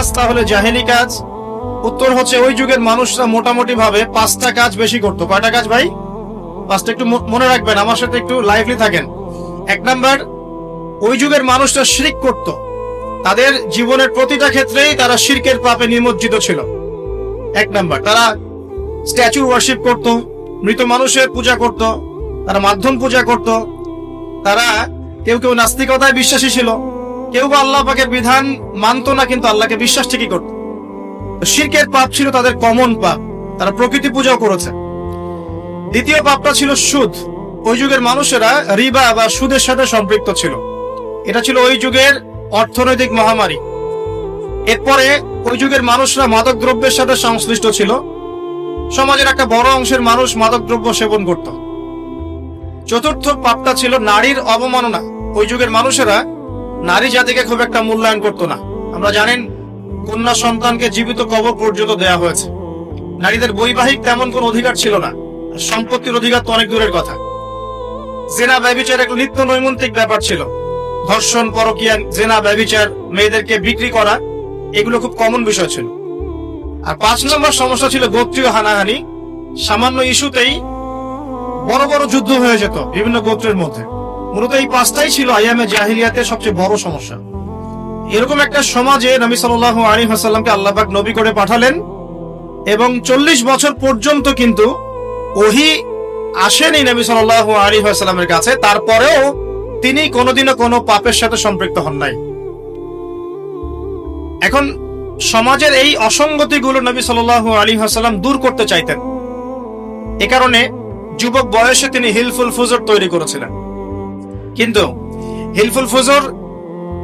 কাজ তাহলে জাহেলি কাজ? উত্তর হচ্ছে ওই যুগের মানুষরা মোটামুটি ভাবে 5টা কাজ বেশি করতো। কয়টা কাজ ভাই? 5টা। একটু মনে রাখবেন, আমার সাথে একটু লাইভলি থাকেন। 1 নাম্বার, ওই যুগের মানুষরা শিরক করত। তাদের জীবনের প্রতিটা ক্ষেত্রেই তারা শিরকের পাপে নিমজ্জিত ছিল। 1 নাম্বার, তারা স্ট্যাচু ওয়ার্শিপ করত, মৃত মানুষের পূজা করত, তারা মাধ্যম পূজা করত, তারা কেউ কেউ নাস্তিকতায় বিশ্বাসী ছিল, কেউ বা আল্লাহ পাকের বিধান মানত না কিন্তু আল্লাহকে বিশ্বাস ঠিকই করত। শিরকের পাপ ছিল তাদের কমন পাপ, তারা প্রকৃতি পূজাও করেছে। দ্বিতীয় পাপটা ছিল সুদ। ওই যুগের মানুষেরা রিবা বা সুদের সাথে সম্পৃক্ত ছিল। এটা ছিল ওই যুগের অর্থনৈতিক মহামারী। এরপরে ওই যুগের মানুষরা মাদক দ্রব্যের সাথে সংশ্লিষ্ট ছিল। সমাজের একটা বড় অংশের মানুষ মাদক দ্রব্য সেবন করত। চতুর্থ পাপটা ছিল নারীর অবমাননা। ওই যুগের মানুষেরা নারী জাতিকে খুব একটা মূল্যায়ন করত না। আমরা জানেন, কন্যা সন্তানকে জীবিত কবর পর্যন্ত দেয়া হয়েছে। নারীদের বৈবাহিক তেমন কোন অধিকার ছিল না, সম্পত্তির অধিকার তো অনেক দূরের কথা। জেনা ব্যভিচার একটা নিত্য নৈমিত্তিক ব্যাপার ছিল। ধর্ষণ, পরকীয়া, জেনা, ব্যভিচার, মেয়েদেরকে বিক্রি করা, এগুলো খুব কমন বিষয় ছিল। আর 5 নম্বর সমস্যা ছিল গোত্রীয় হানাহানি। সামান্য ইস্যুতেই বড় বড় যুদ্ধ হয়ে যেত বিভিন্ন গোত্রের মধ্যে। মূলত এই 5টাই ছিল আইয়ামে জাহিলিয়াতের সবচেয়ে বড় সমস্যা। এরকম একটা সমাজে নবী সাল্লাল্লাহু আলাইহি ওয়াসাল্লামকে আল্লাহ পাক নবী করে পাঠালেন এবং 40 বছর পর্যন্ত কিন্তু ওহী আসেনি নবী সাল্লাল্লাহু আলাইহি ওয়াসাল্লামের কাছে। তারপরেও তিনি কোনোদিনও কোনো পাপের সাথে সম্পৃক্ত হন নাই। এখন সমাজের এই অসঙ্গতিগুলো নবী সাল্লাল্লাহু আলাইহি ওয়াসাল্লাম দূর করতে চাইতেন। এ কারণে যুবক বয়সে তিনি হিলফুল ফুজর তৈরি করেছিলেন। কিন্তু হিলফুল ফুজর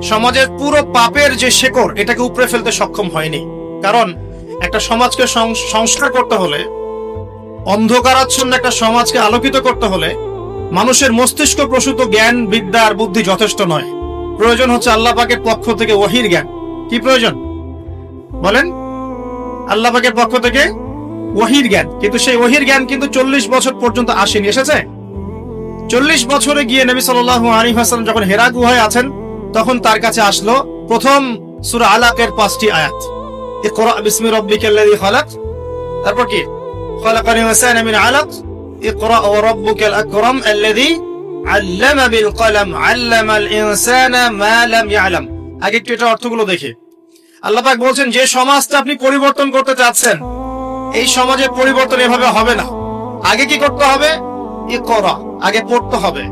সমাজের পুরো পাপের যে শেকড়, এটাকে উপড়ে ফেলতে সক্ষম হয়নি। কারণ একটা সমাজকে সংস্কার করতে হলে, অন্ধকারাচ্ছন্ন একটা সমাজকে আলোকিত করতে হলে মানুষের মস্তিষ্ক প্রসূত জ্ঞান, বিদ্যা আর বুদ্ধি যথেষ্ট নয়। প্রয়োজন হচ্ছে আল্লাহ পাকের পক্ষ থেকে ওহীর জ্ঞান। কি প্রয়োজন বলেন? আল্লাহ পাকের পক্ষ থেকে ওহীর জ্ঞান। কিন্তু সেই ওহীর জ্ঞান কিন্তু 40 বছর পর্যন্ত আসেনি। এসেছে 40 বছরে গিয়ে নবী সাল্লাল্লাহু আলাইহি ওয়াসাল্লাম যখন হেরা গুহায় আছেন, তখন তার কাছে আসলো প্রথম সূরা আলাকের 5টি আয়াত। ইকরা বিসমি রাব্বিকাল্লাযী খালাক, তারপর কি? খালাকাল ইনসানা মিন আলাক, ইকরা ওয়া রাব্বুকাল আকরাম আল্লাযী আল্লামা বিল কলম আল্লামাল ইনসানা মা লাম ইয়ালাম। আগে একটু এটা অর্থগুলো দেখি। আল্লাহ পাক বলছেন, যে সমাজটা আপনি পরিবর্তন করতে চাচ্ছেন, এই সমাজে পরিবর্তন এভাবে হবে না। আগে কি করতে হবে? ইকরা, আগে পড়তে হবে।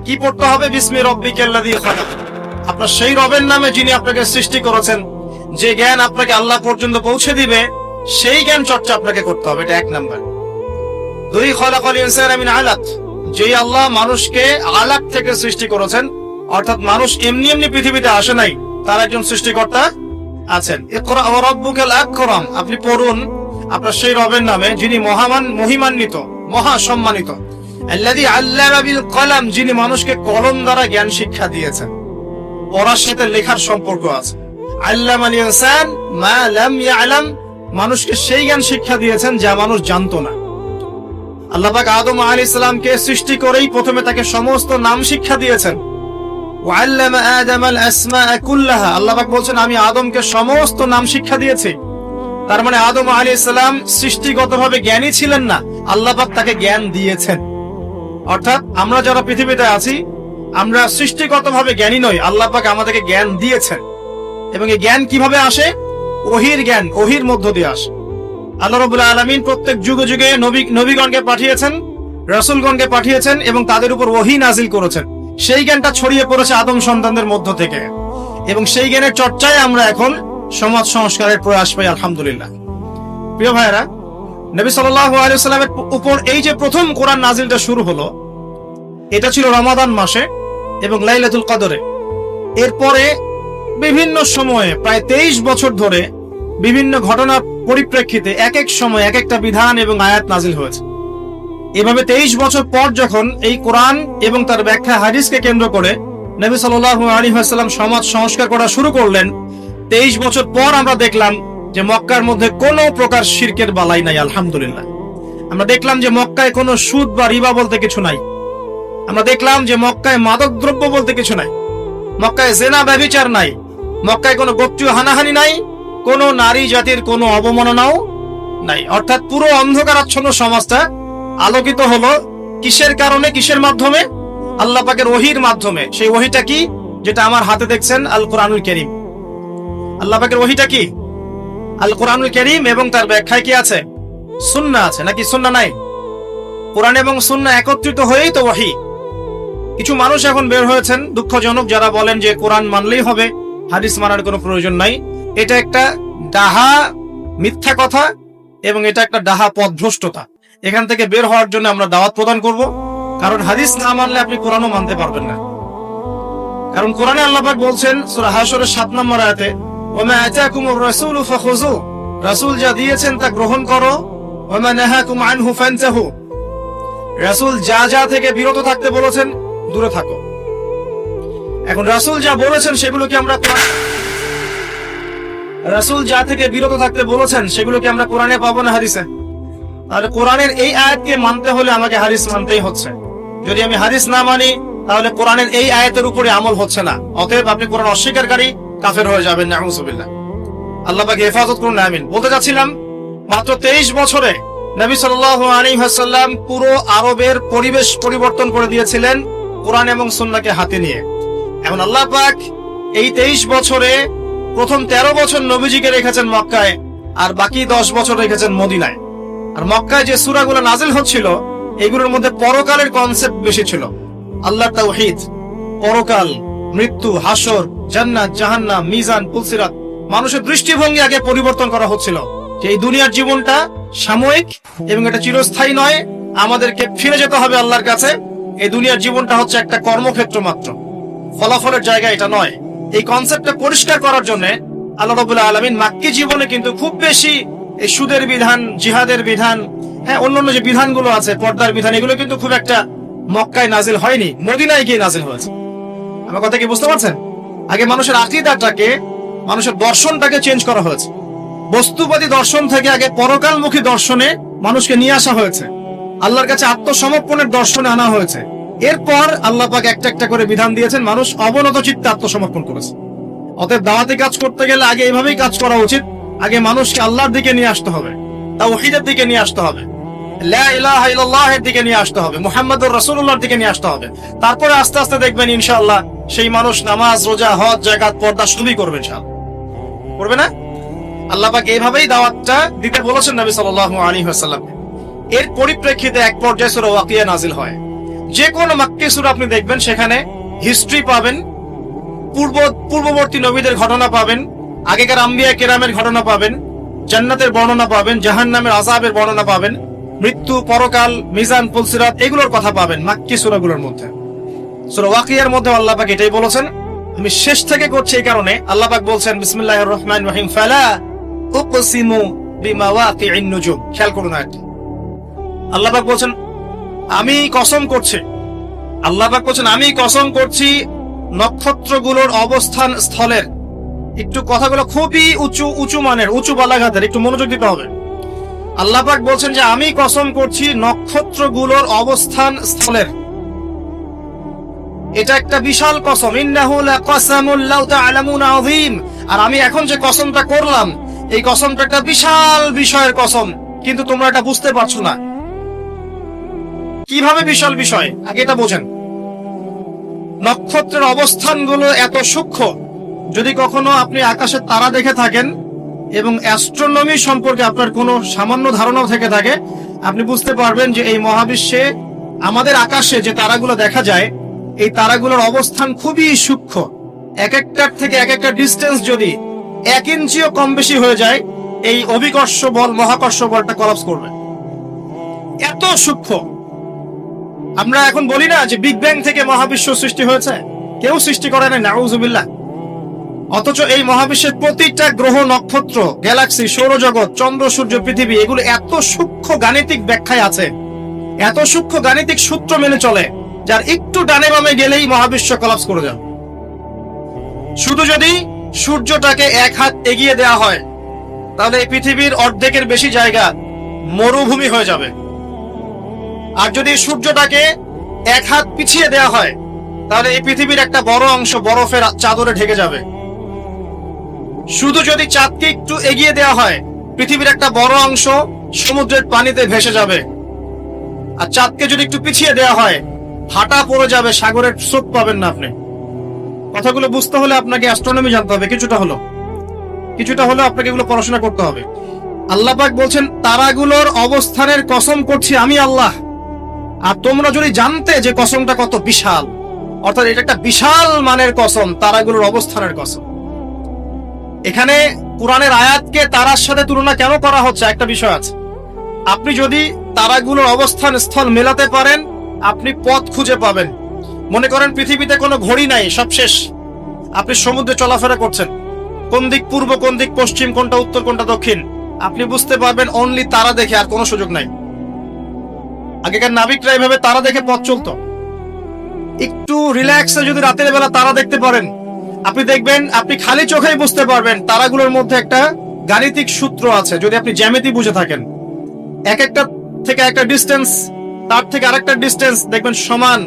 কি পড়তে হবে? বিসমি রাব্বিকাল্লাযী খালাক, আপনার সেই রবের নামে যিনি আপনাকে সৃষ্টি করেছেন। যে জ্ঞান আপনাকে আল্লাহ পর্যন্ত পৌঁছে দিবে, সেই জ্ঞান চর্চা আপনাকে করতে হবে। এটা 1 নাম্বার। 2, খালাকাল ইনসানা মিন আলাক, যেই আল্লাহ মানুষকে আলাক থেকে সৃষ্টি করেছেন, অর্থাৎ মানুষ এমনি এমনি পৃথিবীতে আসে নাই, তার একজন সৃষ্টিকর্তা আছেন। ইকরা ওয়া রাব্বুকাল আকরাম, আপনি পড়ুন আপনার সেই রবের নামে যিনি মহান, মহিমান্বিত, মহা সম্মানিত। আল্লাযী আল্লামা বিল কলম, যিনি মানুষকে কলম দ্বারা জ্ঞান শিক্ষা দিয়েছেন। পড়ার সাথে লেখার সম্পর্ক আছে। আল্লামাল ইনসান মা লাম ইয়ালাম, মানুষকে সেই জ্ঞান শিক্ষা দিয়েছেন যা মানুষ জানতো না। আল্লাহ পাক আদম আলাইহিস সালামকে সৃষ্টি করেই প্রথমে তাকে সমস্ত নাম শিক্ষা দিয়েছেন। ওয়া আল্লামা আদামাল আসমাআ কুল্লাহা, আল্লাহ পাক বলছেন আমি আদমকে সমস্ত নাম শিক্ষা দিয়েছি। তার মানে আদম আলাইহিস সালাম সৃষ্টিগতভাবে জ্ঞানী ছিলেন না, আল্লাহ পাক তাকে জ্ঞান দিয়েছেন। অর্থাৎ আমরা যারা পৃথিবীতে আছি, আমরা সৃষ্টিগতভাবে জ্ঞানী নই, আল্লাহ পাক আমাদেরকে জ্ঞান দিয়েছেন। এবং এই জ্ঞান কিভাবে আসে? ওহীর জ্ঞান, ওহীর মধ্য দিয়ে আসে। আল্লাহ রাব্বুল আলামিন প্রত্যেক যুগে যুগে নবীগণকে পাঠিয়েছেন, রাসূলগণকে পাঠিয়েছেন এবং তাদের উপর ওহী নাজিল করেছেন। সেই জ্ঞানটা ছড়িয়ে পড়েছে আদম সন্তানদের মধ্য থেকে, এবং সেই জ্ঞানের চর্চায় আমরা এখন সমাজ সংস্কারের প্রয়াস পাই, আলহামদুলিল্লাহ। প্রিয় ভাইয়েরা, নবী সাল্লাল্লাহু আলাইহি ওয়াসাল্লামের উপর এই যে প্রথম কোরআন নাজিলটা শুরু হলো, এটা ছিল রমাদান মাসে এবং লাইলাতুল কদরে। এরপরে বিভিন্ন সময়ে প্রায় 23 বছর ধরে বিভিন্ন ঘটনার পরিপ্রেক্ষিতে এক এক সময় এক একটা বিধান এবং আয়াত নাজিল হয়েছে। এভাবে 23 বছর পর যখন এই কোরআন এবং তার ব্যাখ্যা হাদিসকে কেন্দ্র করে নবী সাল্লাল্লাহু আলাইহি ওয়াসাল্লাম সমাজ সংস্কার করা শুরু করলেন, 23 বছর পর আমরা দেখলাম যে মক্কার মধ্যে কোনো প্রকার শিরকের বালাই নাই, আলহামদুলিল্লাহ। আমরা দেখলাম যে মক্কায় কোনো সুদ বা রিবা বলতে কিছু নাই। আমরা দেখলাম যে মক্কায় মাদক দ্রব্য বলতে কিছু নাই, মক্কায় জেনা ব্যভিচার নাই, মক্কায় কোনো গোত্রীয় হানাহানি নাই, কোনো নারী জাতির কোনো অবমাননাও নাই। অর্থাৎ পুরো অন্ধকারাচ্ছন্ন সমাজটা আলোকিত হলো কিসের কারণে, কিসের মাধ্যমে? আল্লাহ পাকের ওহীর মাধ্যমে। সেই ওহীটা কি? যেটা আমার হাতে দেখছেন, আল কোরআনুল কারীম। আল্লাহ পাকের ওহীটা কি? আল কোরআনুল কারীম, এবং তার ব্যাখ্যায় কি আছে? সুন্নাহ আছে, নাকি সুন্নাহ নাই? কোরআন এবং সুন্নাহ একত্রিত হয়েই তো ওহী। কিছু মানুষ এখন বের হয়েছেন দুঃখজনক, যারা বলেন যে কোরআন মানলেই হবে, হাদিস মানার কোনো প্রয়োজন নাই। এটা একটা ডাহা মিথ্যা কথা এবং এটা একটা ডাহা পথভ্রষ্টতা। এখান থেকে বের হওয়ার জন্য আমরা দাওয়াত প্রদান করব, কারণ হাদিস না মানলে আপনি কোরআনও মানতে পারবেন না। কারণ কোরআনে আল্লাহ পাক বলছেন সূরা হাশরের 7 নম্বর আয়াতে, ওমা আতাকুমুর রাসূলু ফাখুযু, রাসূল যা দিয়েছেন তা গ্রহণ করো, ওমা নাহাকুম আনহু ফানতাহু, রাসূল যা যা থেকে বিরত থাকতে বলেছেন দূরে থাকো। এখন রাসূল যা বলেছেন সেগুলো কি আমরা রাসূল যা থেকে বিরত থাকতে বলেছেন সেগুলো কি আমরা কোরআনে পাবো না হাদিসে? তাহলে কোরআনের এই আয়াতকে মানতে হলে আমাকে হাদিস মানতেই হচ্ছে। যদি আমি হাদিস না মানি তাহলে কোরআনের এই আয়াতের উপরে আমল হচ্ছে না। অতএব আপনি কোরআন অস্বীকারী কাফের হয়ে যাবেন, নাউযুবিল্লাহ। আল্লাহ পাক হেফাজত করুন, আমিন। বলতে যাচ্ছিলাম, মাত্র 23 বছরে নবী সাল্লাল্লাহু আলাইহি ওয়াসাল্লাম পুরো আরবের পরিবেশ পরিবর্তন করে দিয়েছিলেন কোরআন এবং সুন্নাহকে হাতে নিয়ে। এখন আল্লাহ পাক এই 23 বছরে প্রথম 13 বছর নবীজিকে রেখেছেন মক্কায়, আর বাকি 10 বছর রেখেছেন মদিনায়। আর মক্কায় যে সূরাগুলো নাজিল হচ্ছিল এগুলোর মধ্যে পরকালের কনসেপ্ট বেশি ছিল। আল্লাহর তাওহীদ, পরকাল, মৃত্যু, হাসর, জান্নাত, জাহান্নাম, মিজান, পুলসিরাত, মানুষের দৃষ্টিভঙ্গি আগে পরিবর্তন করা হচ্ছিল যে এই দুনিয়ার জীবনটা সাময়িক এবং এটা চিরস্থায়ী নয়, আমাদেরকে ফিরে যেতে হবে আল্লাহর কাছে। এই দুনিয়ার জীবনটা হচ্ছে একটা কর্মক্ষেত্র মাত্র, ফলাফলের জায়গা এটা নয়। এই কনসেপ্টটা পরিষ্কার করার জন্য আল্লাহ রাব্বুল আলামিন মাক্কি জীবনে কিন্তু খুব বেশি এই সুদের বিধান, জিহাদের বিধান, হ্যাঁ অন্যান্য যে বিধানগুলো আছে, পর্দার বিধান, এগুলো কিন্তু খুব একটা মক্কায় নাজিল হয়নি, মদিনায় গিয়ে নাজিল হয়েছে। আমার কথা কি বুঝতে পারছেন? আগে মানুষের আকীদাটাকে, মানুষের দর্শনটাকে চেঞ্জ করা হয়েছে। বস্তুবাদী দর্শন থেকে আগে পরকালমুখী দর্শনে মানুষকে নিয়ে আসা হয়েছে, আল্লাহর কাছে আত্মসমর্পণের দর্শনে আনা হয়েছে। এরপর আল্লাহ পাক একটা একটা করে বিধান দিয়েছেন, মানুষ অবনত চিত্তে আত্মসমর্পণ করেছে। অতএব দাওয়াতি কাজ করতে গেলে আগে এইভাবেই কাজ করা উচিত। আগে মানুষকে আল্লাহর দিকে নিয়ে আসতে হবে, তাওহীদের দিকে নিয়ে আসতে হবে, লা ইলাহা ইল্লাল্লাহের দিকে নিয়ে আসতে হবে, মুহাম্মদুর রাসূলুল্লাহর দিকে নিয়ে আসতে হবে। তারপরে আস্তে আস্তে দেখবেন ইনশাআল্লাহ সেই মানুষ নামাজ, রোজা, হজ, যাকাত, পর্দা সবই করবে ইনশাআল্লাহ। করবে না? আল্লাহ পাক এইভাবেই দাওয়াতটা দিতে বলেছেন নবী সাল্লাল্লাহু আলাইহি ওয়াসাল্লাম। এর পরিপ্রেক্ষিতে এক পর্যায়ে সূরা ওয়াকিয়া নাজিল হয়। যে কোনো মাক্কি সূরা আপনি দেখবেন সেখানে হিস্ট্রি পাবেন, পূর্ববর্তী নবীদের ঘটনা পাবেন, আগেকার আম্বিয়া কেরামের ঘটনা পাবেন, জান্নাতের বর্ণনা পাবেন, জাহান্নামের আযাবের বর্ণনা পাবেন, মৃত্যু, পরকাল, মিজান, পুলসিরাত, এগুলোর কথা পাবেন মাক্কি সূরাগুলোর মধ্যে। সূরা ওয়াকিয়ার মধ্যে আল্লাহ পাক এটাই বলেছেন। আমি শেষ থেকে করছি এই কারণে, আল্লাহ পাক বলছেন বিসমিল্লাহির রহমানির রহিম, ফালা উকসিমু বিমাওয়াকি'ন নুজুম। খেয়াল করুন আয়াতটি। আল্লাহ পাক বলছেন আমি কসম করছি, আল্লাহ পাক বলছেন আমি কসম করছি নক্ষত্রগুলোর অবস্থান স্থলের। একটু কথাগুলো খুবই উঁচু মানের, উঁচু বালাঘাতের, একটু মনোযোগ দিতে হবে। আল্লাহ পাক বলছেন যে আমি কসম করছি নক্ষত্রগুলোর অবস্থান স্থলের। এটা একটা বিশাল কসম। ইন্নাহু লাকাসামুল লাউ তা'লামুনা আযীম। আর আমি এখন যে কসমটা করলাম এই কসমটা একটা বিশাল বিষয়ের কসম, কিন্তু তোমরা এটা বুঝতে পারছো না। কিভাবে বিশাল বিষয় আগে এটা বোঝেন। নক্ষত্রের অবস্থানগুলো এত সূক্ষ্ম, যদি কখনো আপনি আকাশের তারা দেখে থাকেন এবং অ্যাস্ট্রোনমি সম্পর্কে আপনার কোনো সামান্য ধারণাও থেকে থাকে, আপনি বুঝতে পারবেন যে এই মহাবিশ্বে আমাদের আকাশে যে তারাগুলো দেখা যায় এই তারাগুলোর অবস্থান খুবই সূক্ষ্ম। এক একটার থেকে এক একটা ডিস্টেন্স যদি 1 ইঞ্চিও কম বেশি হয়ে যায় এই অভিকর্ষ বল, মহাকর্ষ বলটা কলাপস করবে। এত সূক্ষ্ম। আমরা এখন বলি না যে বিগ ব্যাং থেকে মহাবিশ্ব সৃষ্টি হয়েছে, কেউ সৃষ্টি করে নাই, নাউযুবিল্লাহ। অথচ এই মহাবিশ্বের প্রতিটা গ্রহ, নক্ষত্র, গ্যালাক্সি, সৌরজগৎ, চন্দ্র, সূর্য, পৃথিবী, এগুলো এত সূক্ষ্ম গাণিতিক ব্যাখ্যায় আছে, এত সূক্ষ্ম গাণিতিক সূত্র মেনে চলে, যার একটু ডানে বামে গেলেই মহাবিশ্ব কলাপস করে যাবে। শুধু যদি সূর্যটাকে 1 হাত এগিয়ে দেওয়া হয় তাহলে এই পৃথিবীর অর্ধেকের বেশি জায়গা মরুভূমি হয়ে যাবে। আর যদি সূর্যটাকে 1 হাত পিছিয়ে দেওয়া হয় তাহলে এই পৃথিবীর একটা বড় অংশ বরফের চাদরে ঢেকে যাবে। শুধু যদি চাঁদকে একটু এগিয়ে দেওয়া হয়, পৃথিবীর একটা বড় অংশ সমুদ্রের পানিতে ভেসে যাবে। আর চাঁদকে যদি একটু পিছিয়ে দেওয়া হয়, ভাটা পড়ে যাবে, সাগরের স্রোত পাবেন না আপনি। কথাগুলো বুঝতে হলে আপনাকে অ্যাস্ট্রোনমি জানতে হবে, কিছুটা হলো আপনাকে এগুলো পড়াশোনা করতে হবে। আল্লাহ পাক বলছেন, তারাগুলোর অবস্থানের কসম করছি আমি আল্লাহ। আর তোমরা যদি জানতে যে কসমটা কত বিশাল, অর্থাৎ এটা একটা বিশাল মানের কসম, তারাগুলোর অবস্থানের কসম। এখানে কোরআনের আয়াতকে তারার সাথে তুলনা কেন করা হচ্ছে, একটা বিষয় আছে। আপনি যদি তারাগুলোর অবস্থান স্থল মেলাতে পারেন, আপনি পথ খুঁজে পাবেন। মনে করেন পৃথিবীতে কোনো ঘড়ি নাই, সব শেষ, আপনি সমুদ্রে চলাফেরা করছেন, কোন দিক পূর্ব, কোন দিক পশ্চিম, কোনটা উত্তর, কোনটা দক্ষিণ, আপনি বুঝতে পারবেন অনলি তারা দেখে, আর কোনো সুযোগ নাই। আগেকার নাবিকরা এইভাবে তারা দেখে পথ চলতো। একটু রিল্যাক্সে যদি রাতের বেলা তারা দেখতে পারেন, আপনি দেখবেন আপনি খালি চোখেই বুঝতে পারবেন তারাগুলোর মধ্যে একটা গাণিতিক সূত্র আছে। যদি আপনি জ্যামিতি বুঝে থাকেন, এক একটা থেকে একটা ডিস্টেন্স, তার থেকে আরেকটা ডিস্টেন্স দেখবেন সমান।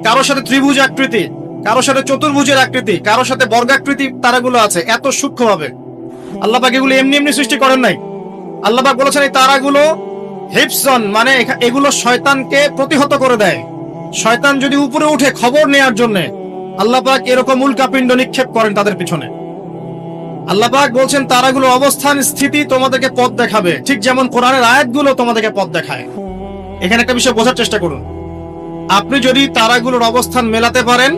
কারোর সাথে ত্রিভুজ আকৃতি, কারোর সাথে চতুর্ভুজের আকৃতি, কারোর সাথে বর্গাকৃতি তারাগুলো আছে, এত সূক্ষ্মভাবে। আল্লাহ পাক এগুলো এমনি এমনি সৃষ্টি করেন নাই। আল্লাহ পাক বলেছেন এই তারাগুলো হিফজন, মানে এগুলো শয়তানকে প্রতিহত করে দেয়। শয়তান যদি উপরে উঠে খবর নেয়ার জন্য আল্লাহ পাক এরকম উল্কাপিণ্ড নিক্ষেপ করেন তাদের পিছনে। আল্লাহ পাক বলছেন তারাগুলো অবস্থান স্থিতি তোমাদেরকে পথ দেখাবে, ঠিক যেমন কোরআনের আয়াতগুলো তোমাদেরকে পথ দেখায়। এখানে একটা বিষয় বোঝার চেষ্টা করুন। আপনি যদি তারাগুলোর অবস্থান মেলাতে পারেন,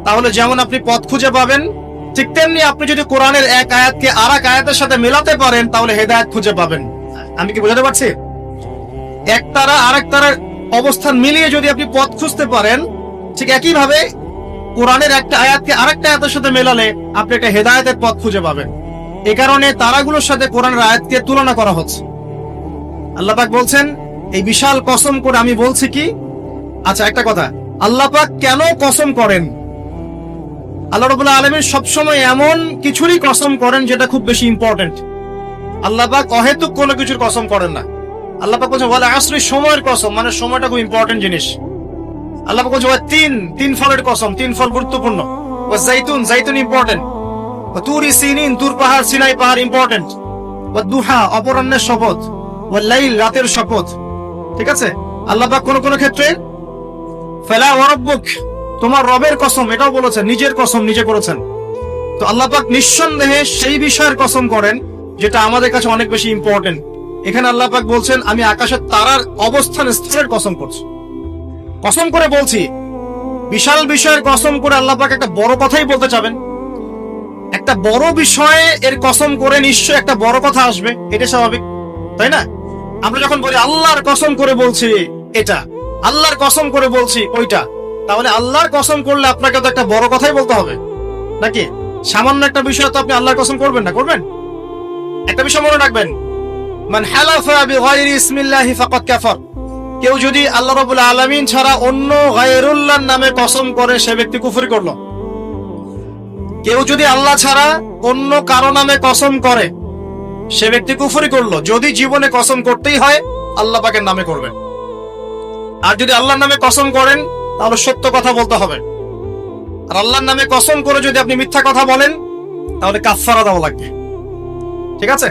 তাহলে যেমন আপনি পথ খুঁজে পাবেন, ঠিক তেমনি আপনি যদি কোরআনের এক আয়াতকে আর এক আয়াতের সাথে মেলাতে পারেন, তাহলে হেদায়েত খুঁজে পাবেন। আমি কি বোঝাতে পারছি? এক তারা আরেক তারার অবস্থান মিলিয়ে যদি আপনি পথ খুঁজতে পারেন, ঠিক একইভাবে কোরআনের একটা আয়াতকে আরেকটা আয়াতের সাথে মেলালে আপনি একটা হেদায়েতের পথ খুঁজে পাবেন। এই কারণে তারাগুলোর সাথে কোরআনের আয়াতকে তুলনা করা হচ্ছে। আল্লাহ পাক বলছেন এই বিশাল কসম করে আমি বলছি কি। আচ্ছা, একটা কথা, আল্লাহ পাক কেন কসম করেন? আল্লাহ রাব্বুল আলামিন সবসময় এমন কিছুরই কসম করেন যেটা খুব বেশি ইম্পর্টেন্ট। আল্লাহ পাক অহেতুক কোনো কিছুর কসম করেন না। আল্লাহ পাক বলছেন ওয়াল আসরি, সময়ের কসম, মানে সময়টা খুব ইম্পর্টেন্ট জিনিস। আল্লাহ পাক বলছেন তিন ফলের কসম, তিন ফল গুরুত্বপূর্ণ। ওয়া জাইতুন, জাইতুন ইম্পর্টেন্ট। ওয়া তুরি সিনিন, তুর পাহাড়, সিনাই পাহাড় ইম্পর্টেন্ট। ওয়া দুহা, অপরাহ্নের শপথ। ওয়া লাইল, রাতের শপথ। ঠিক আছে? আল্লাহ পাক কোন কোন ক্ষেত্রে ফালা ওয়া রাব্বুক, তোমার রবের কসম, এটাও বলেছেন, নিজের কসম নিজে করেছেন। তো আল্লাহ পাক নিঃসন্দেহে সেই বিষয়ের কসম করেন যেটা আমাদের কাছে অনেক বেশি ইম্পর্টেন্ট। এখানে আল্লাহ পাক বলছেন আমি আকাশের তারার অবস্থান স্থলের কসম করছি। কসম করে বলছি, বিশাল বিষয়ের কসম করে আল্লাহ পাক একটা বড় কথাই বলতে চাবেন। একটা বড় বিষয়ে এর কসম করে নিশ্চয় একটা বড় কথা আসবে, এটা স্বাভাবিক, তাই না? আমরা যখন বলি আল্লাহর কসম করে বলছি এটা, আল্লাহর কসম করে বলছি ওইটা, তাহলে আল্লাহর কসম করলে আপনাকে তো একটা বড় কথাই বলতে হবে নাকি? সামান্য একটা বিষয় তো আপনি আল্লাহর কসম করবেন না, করবেন? একটা বিষয় মনে রাখবেন, মান হালাফা বিগাইরি ইসমিল্লাহি ফাকাদ কাফার, কেউ যদি আল্লাহ রাব্বুল আলামিন ছাড়া অন্য গায়রুল্লাহর নামে কসম করে সে ব্যক্তি কুফরি করলো। কেউ যদি আল্লাহ ছাড়া অন্য কারো নামে কসম করে সে ব্যক্তি কুফরি করলো। যদি জীবনে কসম করতেই হয় আল্লাহ পাকের নামে করবেন। আর যদি আল্লাহর নামে কসম করেন তাহলে সত্য কথা বলতে হবে। আর আল্লাহর নামে কসম করে যদি আপনি মিথ্যা কথা বলেন তাহলে কাফারা দেওয়া লাগবে। ঠিক আছে?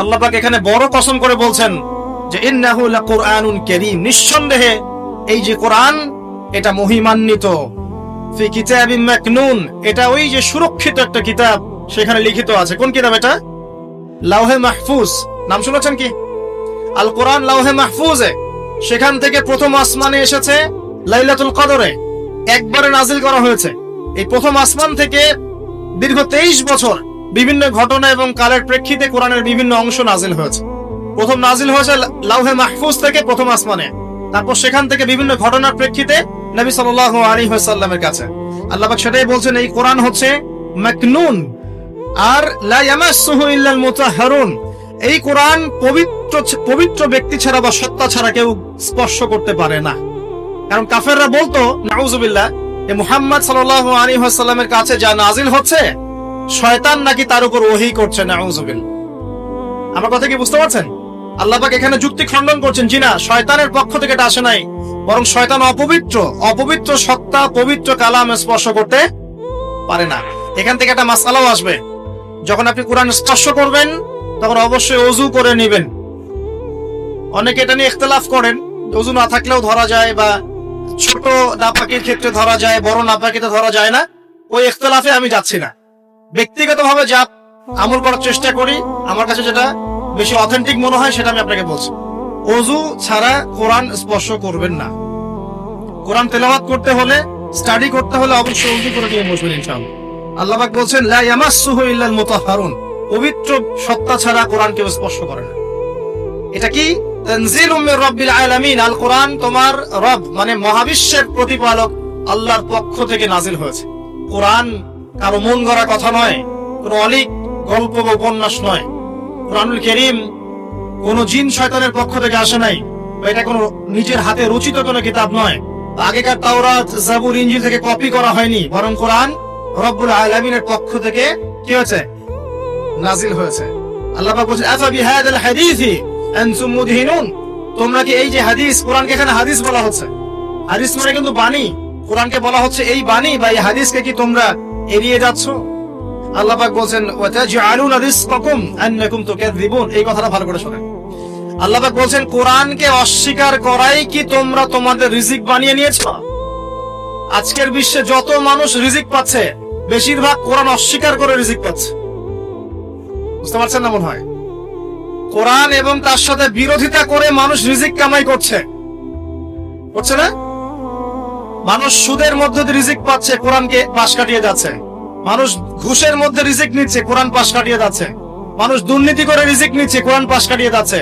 আল্লাহ পাক এখানে বড় কসম করে বলছেন যে ইন্নাহু লাকুরআনুন কারীম, নিঃসন্দেহে এই যে কোরআন এটা মহিমান্বিত। ফি কিতাবিম মাকনুন, এটা ওই যে সুরক্ষিত একটা কিতাব, সেখানে লিখিত আছে। কোন কিতাব এটা? লাওহে মাহফুজ। নাম শুনেছেন কি? আল কোরআন লাওহে মাহফুজে, সেখান থেকে প্রথম আসমানে এসেছে লাইলাতুল কদরে, একবারে নাজিল করা হয়েছে। এই প্রথম আসমান থেকে দীর্ঘ 23 বছর বিভিন্ন ঘটনা এবং কালের প্রেক্ষিতে কোরআনের বিভিন্ন অংশ নাজিল হয়েছে। প্রথম নাজিল হয়েছে লাওহে মাহফুজ থেকে প্রথম আসমানে, তারপর সেখান থেকে বিভিন্ন ঘটনার প্রেক্ষিতে নবী সাল্লাল্লাহু আলাইহি ওয়াসাল্লামের কাছে। আল্লাহ পাক সেটাই বলছেন এই কোরআন হচ্ছে মাকনুন, আর লা ইয়ামাসসুহু ইল্লাল মুতাহহারুন, এই কোরআন পবিত্র ব্যক্তি ছাড়া বা সত্তা ছাড়া কেউ স্পর্শ করতে পারে না। কারণ কাফেররা বলতো নাউজুবিল্লাহ, যে মুহাম্মদ সাল্লাল্লাহু আলাইহি ওয়াসাল্লামের কাছে যা নাজিল হচ্ছে শয়তান নাকি তার উপর ওহী করছে। নাউজুবিল্লাহ। আমার কথা কি বুঝতে পারছেন? আল্লাহ পাক এখানে যুক্তি খণ্ডন করছেন, জি না, শয়তানের পক্ষ থেকে এটা আসে নাই, বরং শয়তান অপবিত্র সত্তা পবিত্র কালাম স্পর্শ করতে পারে না। এখান থেকে একটা মাসআলাও আসবে, যখন আপনি কোরআন স্পর্শ করবেন তখন অবশ্যই ওযু করে নেবেন। অনেকে এটা নিয়ে ইখতিলাফ করেন, ওযু না থাকলেও ধরা যায় বা ছোট নাপাকির ক্ষেত্রে ধরা যায়, বড় নাপাকিতে ধরা যায় না। ওই ইখতিলাফে আমি যাচ্ছি না। ব্যক্তিগতভাবে যা আমল করার চেষ্টা করি, আমার কাছে যেটা বেশি অথেন্টিক মনে হয় সেটা আমি আপনাকে বলছি। ওযু ছাড়া কোরআন স্পর্শ করবেন না। কোরআন তেলাওয়াত করতে হলে, স্টাডি করতে হলে অবশ্যই ওযু করে নিয়ে বসবেন ইনশাআল্লাহ। আল্লাহ পাক বলছেন লা ইয়ামাসসুহু ইল্লাল মুতাহহারুন, পবিত্র সত্তা ছাড়া কোরআন কেউ স্পর্শ করে না। এটা কি? তানজিলুম মির রাব্বিল আলামিন, আল কোরআন তোমার রব মানে মহাবিশ্বের প্রতিপালক আল্লাহর পক্ষ থেকে নাজিল হয়েছে। কোরআন কারো মন গড়া কথা নয়, কোন অলিক গল্প বা উপন্যাস নয়। কোরআনুল কারীম কোন জিন শয়তানের পক্ষ থেকে আসে নাই, বা এটা কোনো নিজের হাতে রচিত কোনো কিতাব নয়। আগেকার তাওরাত, জাবুর, ইনজিল থেকে কপি করা হয়নি, বরং কোরআন রব্বুল আলামিনের পক্ষ থেকে কি হয়েছে? নাজিল হয়েছে। আল্লাহ পাক বলেন আফা বিহাদাল হাদিসি আনতুম মুদহিনুন, তোমরা কি এই যে হাদিস, কোরআনকে এখানে হাদিস বলা হচ্ছে, হাদিস মানে কিন্তু বাণী, কোরআনকে বলা হচ্ছে এই বাণী বা এই হাদিসকে কি তোমরা এড়িয়ে যাচ্ছ? আল্লাহ পাক বলেন ওয়া তাজআলুনা রিজকাকুম আন্নাকুম তুকাযযিবুন, এই কথাটা ভালো করে শুনেন। আল্লাহ পাক বলেন কোরআনকে অস্বীকার করাই কি তোমরা তোমাদের রিজিক বানিয়ে নিয়েছো? আজকের বিশ্বে যত মানুষ রিজিক পাচ্ছে বেশিরভাগ কোরআন অস্বীকার করে রিজিক পাচ্ছে। বুঝতে পারছেন না মনে হয়? কোরআন এবং তার সাথে বিরোধিতা করে মানুষ রিজিক কামাই করছে না? মানুষ সুদের মধ্যে দিয়ে রিজিক পাচ্ছে, কোরআনকে পাশ কাটিয়ে যাচ্ছে। মানুষ ঘুষের মধ্যে রিজিক নিচ্ছে, কোরআন পাশ কাটিয়ে যাচ্ছে। মানুষ দুর্নীতি করে রিজিক নিচ্ছে, কোরআন পাশ কাটিয়ে যাচ্ছে।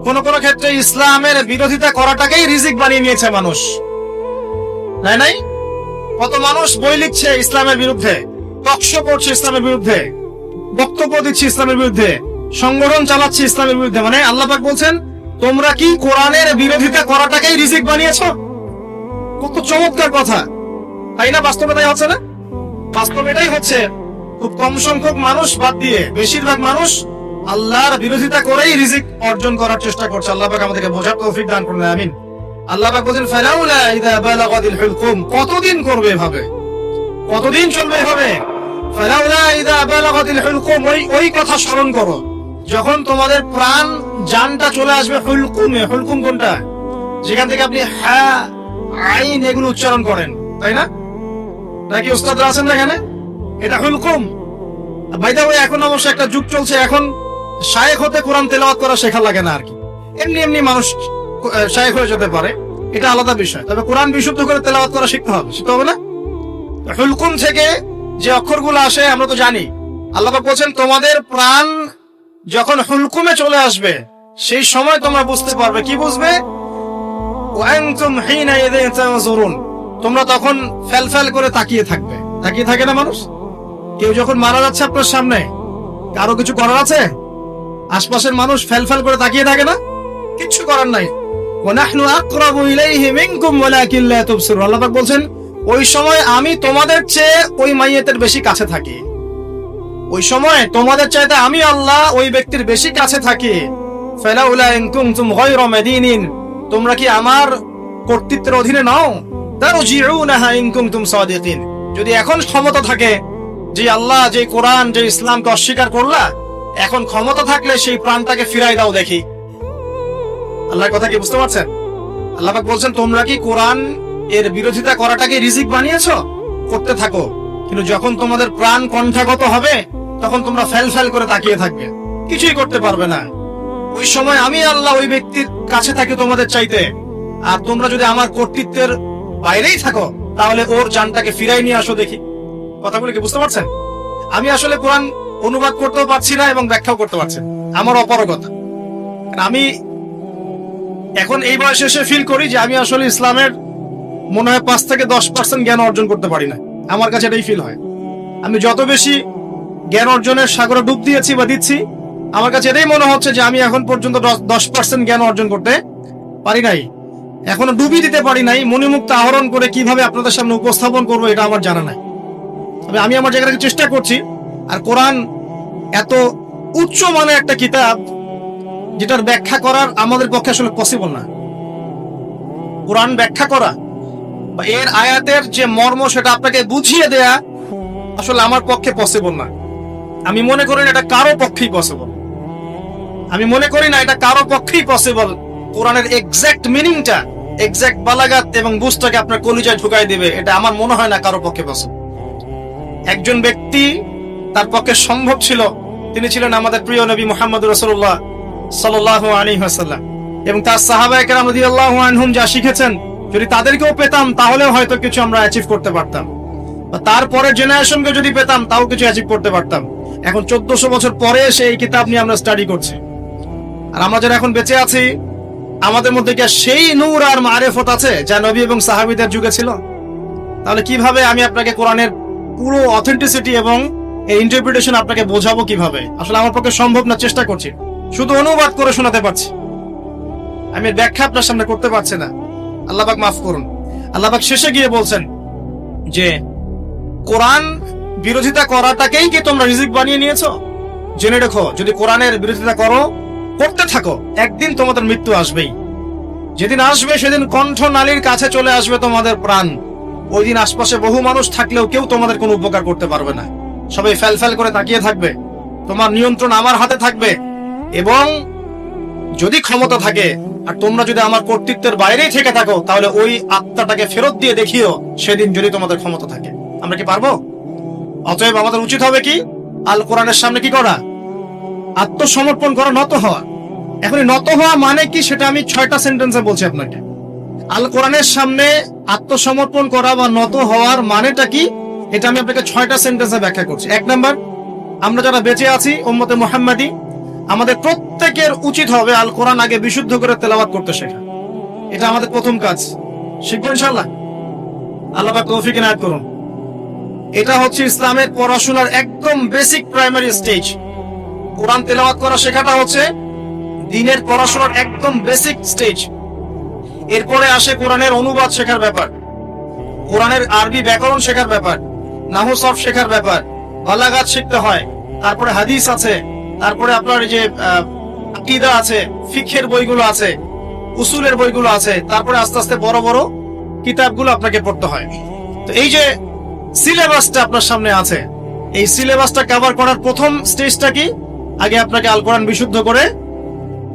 কোন কোন ক্ষেত্রে ইসলামের বিরোধিতা করাটাকেই রিজিক বানিয়ে নিয়েছে মানুষ। নাই কত মানুষ বই লিখছে ইসলামের বিরুদ্ধে, টকশো করছে ইসলামের বিরুদ্ধে, বক্তব্য দিচ্ছে ইসলামের বিরুদ্ধে, সংগঠন চালাচ্ছে ইসলামের বিরুদ্ধে। মানে আল্লাহ পাক বলছেন তোমরা কি কোরআনের বিরোধিতা করাটাকেই রিজিক বানিয়েছো? কত চমৎকার কথা, তাই না? বাস্তবে তাই হচ্ছে না? বাস্তবে এটাই হচ্ছে। খুব কম সংখ্যক মানুষ বাদ দিয়ে বেশিরভাগ মানুষ আল্লাহর বিরোধিতা করেই রিজিক অর্জন করার চেষ্টা করছে। আল্লাহ পাক আমাদেরকে বোঝার তৌফিক দান করুন, আমিন। আল্লাহ পাক বলেন ফালাউলা ইযা বালাগাতিল হুলকুম, কতদিন করবে এভাবে, কতদিন চলবে এভাবে? ফালাউলা ইযা বালাগাতিল হুলকুম, ওই কথা স্মরণ করো যখন তোমাদের প্রাণ জানটা চলে আসবে হুলকুমে। হুলকুম কোনটা? যেখান থেকে আপনি হা, আইন এগুলো উচ্চারণ করেন, তাই না? নাকি উস্তাদরা আছেন না এখানে? এটা হুলকুম। বাই দ্য ওয়ে, এখন অবশ্য একটা যুগ চলছে, এখন শায়েখ হতে কোরআন তেলাওয়াত করা শেখা লাগে না আর কি। এমনি মানুষ শায়েখ হয়ে যেতে পারে, এটা আলাদা বিষয়। তবে কোরআন বিশুদ্ধ করে তেলাওয়াত করা শিখতে হবে না? হুলকুম থেকে যে অক্ষরগুলো আসে আমরা তো জানি। আল্লাহ পাক বলছেন তোমাদের প্রাণ যখন হুলকুমে চলে আসবে সেই সময় তোমরা বুঝতে পারবে। কি বুঝবে? ওয়া আনতুম হিনা ইযিন তানজুরুন, তোমরা তখন ফেলফেল করে তাকিয়ে থাকবে। তাকিয়ে থাকে না মানুষ? কেউ যখন মারা যাচ্ছে আপনার সামনে, কারো কিছু করার আছে? আশপাশের মানুষ ফেলফেল করে তাকিয়ে থাকে না? কিচ্ছু করার নাই। ওয়া নাহনু আকরাবু ইলাইহি মিনকুম ওয়ালাকিন লা তুবসিরুন, আল্লাহ পাক বলছেন ওই সময় আমি তোমাদের চেয়ে ওই মাইয়েতের বেশি কাছে থাকি। ওই সময় তোমাদের চাইতে আমি আল্লাহ ওই ব্যক্তির বেশি কাছে থাকি। ফালাউলা ইন কুনতুম গায়রা মাদিনিন, তোমরা কি আমার কর্তৃত্বের অধীনে নাও? তারজিউনাহা ইন কুনতুম সাদিকিন, যদি এখন ক্ষমতা থাকে, যে আল্লাহ, যে কোরআন, যে ইসলামকে অস্বীকার করলা, এখন ক্ষমতা থাকলে সেই প্রাণটাকে ফিরাই দাও দেখি। আল্লাহর কথা কি বুঝতে পারছেন? আল্লাহ পাক বলছেন তোমরা কি কোরআন এর বিরোধিতা করাটাকে রিজিক বানিয়েছো? করতে থাকো, কিন্তু যখন তোমাদের প্রাণ কণ্ঠাগত হবে তখন তোমরা ফেলফেল করে তাকিয়ে থাকবে, কিছুই করতে পারবে না। ওই সময় আমি আল্লাহ ওই ব্যক্তির কাছে থাকি তোমাদের চাইতে। আর তোমরা যদি আমার কর্তৃত্বের বাইরেই থাকো তাহলে ওর জানটাকে ফিরাই নিয়ে আসো দেখি। কথাগুলো কি বুঝতে পারছেন? আমি আসলে কোরআন অনুবাদ করতেও পারছি না এবং ব্যাখ্যাও করতে পারছি না, আমার অপারগতা। আমি এখন এই বয়সে এসে ফিল করি যে আমি আসলে ইসলামের মনে হয় 5 থেকে 10% জ্ঞান অর্জন করতে পারি না। আমার কাছে এটাই ফিল হয়। আমি যত বেশি জ্ঞান অর্জনের সাগরে ডুব দিয়েছি বা দিচ্ছি, আমার কাছে এটাই মনে হচ্ছে যে আমি এখন পর্যন্ত 10% জ্ঞান অর্জন করতে পারি নাই, এখনো ডুবি দিতে পারি নাই। মণিমুক্ত আহরণ করে কিভাবে আপনাদের সামনে উপস্থাপন করবো এটা আমার জানা নাই। তবে আমি আমার জায়গাটাকে চেষ্টা করছি। আর কোরআন এত উচ্চ মানের একটা কিতাব যেটার ব্যাখ্যা করার আমাদের পক্ষে আসলে পসিবল না। কোরআন ব্যাখ্যা করা বা এর আয়াতের যে মর্ম সেটা আপনাকে বুঝিয়ে দেয়া আসলে আমার পক্ষে পসিবল না। আমি মনে করি না এটা কারো পক্ষেই পসিবল। আমি মনে করি না এটা কারো পক্ষেই পসিবল। কোরআনের এক্সাক্ট মিনিংটা, এক্সাক্ট বালাগাত এবং বুঝটাকে আপনার কলিজায় ঢুকাই দিবে, এটা আমার মনে হয় না কারো পক্ষে পসিবল। একজন ব্যক্তি তার পক্ষে সম্ভব ছিল, তিনি ছিলেন আমাদের প্রিয় নবী মুহাম্মদ রাসূলুল্লাহ সাল্লাল্লাহু আলাইহি ওয়াসাল্লাম এবং তার সাহাবায়ে কেরাম রাদিয়াল্লাহু আনহুম যা শিখেছেন, যদি তাদেরকেও পেতাম তাহলেও হয়তো কিছু আমরা অ্যাচিভ করতে পারতাম, বা তারপরের জেনারেশনকে যদি পেতাম তাও কিছু অ্যাচিভ করতে পারতাম। এখন 1400 বছর পরে এসে এই কিতাব নিয়ে আমরা স্টাডি করছি, আর আমরা যারা এখন বেঁচে আছি আমাদের মধ্যে কি সেই নূর আর মারিফত আছে যা নবী এবং সাহাবীদের যুগে ছিল? তাহলে কিভাবে আমি আপনাকে কোরআনের পুরো অথেন্টিসিটি এবং এই ইন্টারপ্রিটেশন আপনাকে বোঝাবো কিভাবে? আসলে আমার পক্ষে সম্ভব না, চেষ্টা করছি, শুধু অনুবাদ করে শোনাতে পারছি, আমি ব্যাখ্যা আপনার সামনে করতে পারছি না। আল্লাহ পাক মাফ করুন। আল্লাহ পাক শেষে গিয়ে বলছেন যে কোরআন বিরোধিতা করাটাকেই কি তোমরা রিজিক বানিয়ে নিয়েছো? জেনে রেখো, যদি কোরআনের বিরোধিতা করতে থাকো, একদিন তোমাদের মৃত্যু আসবেই। যেদিন আসবে সেদিন কণ্ঠ নালীর কাছে চলে আসবে তোমাদের প্রাণ। ওই দিন আশপাশে বহু মানুষ থাকলেও কেউ তোমাদের কোনো উপকার করতে পারবে না, সবাই ফ্যাল করে তাকিয়ে থাকবে। তোমার নিয়ন্ত্রণ আমার হাতে থাকবে, এবং যদি ক্ষমতা থাকে আর তোমরা যদি আমার কর্তৃত্বের বাইরেই থেকে থাকো, তাহলে ওই আত্মাটাকে ফেরত দিয়ে দেখিও সেদিন, যদি তোমাদের ক্ষমতা থাকে। আমরা কি পারবো? অতএব আমাদের উচিত হবে কি? আল কোরআনের সামনে কি করা? আত্মসমর্পণ করা, নত হওয়া। এখন নত হওয়া মানে কি সেটা আমি 6টা সেন্টেন্সে বলছি আপনাকে। আল কোরআনের সামনে আত্মসমর্পণ করা বা নত হওয়ার মানেটা কি, এটা আমি আপনাকে 6টা সেন্টেন্সে ব্যাখ্যা করছি। 1 নাম্বার, আমরা যারা বেঁচে আছি উম্মতে মুহাম্মাদি, আমাদের প্রত্যেকের উচিত হবে আল কোরআন আগে বিশুদ্ধ করে তেলাওয়াত করতে শেখা। এটা আমাদের প্রথম কাজ। শিখবো ইনশাআল্লাহ। আল্লাহ পাক তৌফিক ইনায়াত করুন। এটা হচ্ছে ইসলামের পড়াশোনার একদম বেসিক প্রাইমারি স্টেজ। কোরআন তেলাওয়াত করা শেখাটা হচ্ছে দ্বীনের পড়াশোনার একদম বেসিক স্টেজ। এরপরে আসে কোরআনের অনুবাদ শেখার ব্যাপার, কোরআনের আরবি ব্যাকরণ শেখার ব্যাপার, নাহু সরফ শেখার ব্যাপার, বালাগাত শিখতে হয়, তারপরে হাদিস আছে, তারপরে আপনার যে আকীদা আছে, ফিকহের বইগুলো আছে, উসুলের বইগুলো আছে, তারপরে আস্তে আস্তে বড় বড় কিতাবগুলো আপনাকে পড়তে হয়। তো এই যে সিলেবাসটা আপনার সামনে আছে, এই সিলেবাসটা কভার করার প্রথম স্টেজটা কি? আগে আপনাকে আল কোরআন বিশুদ্ধ করে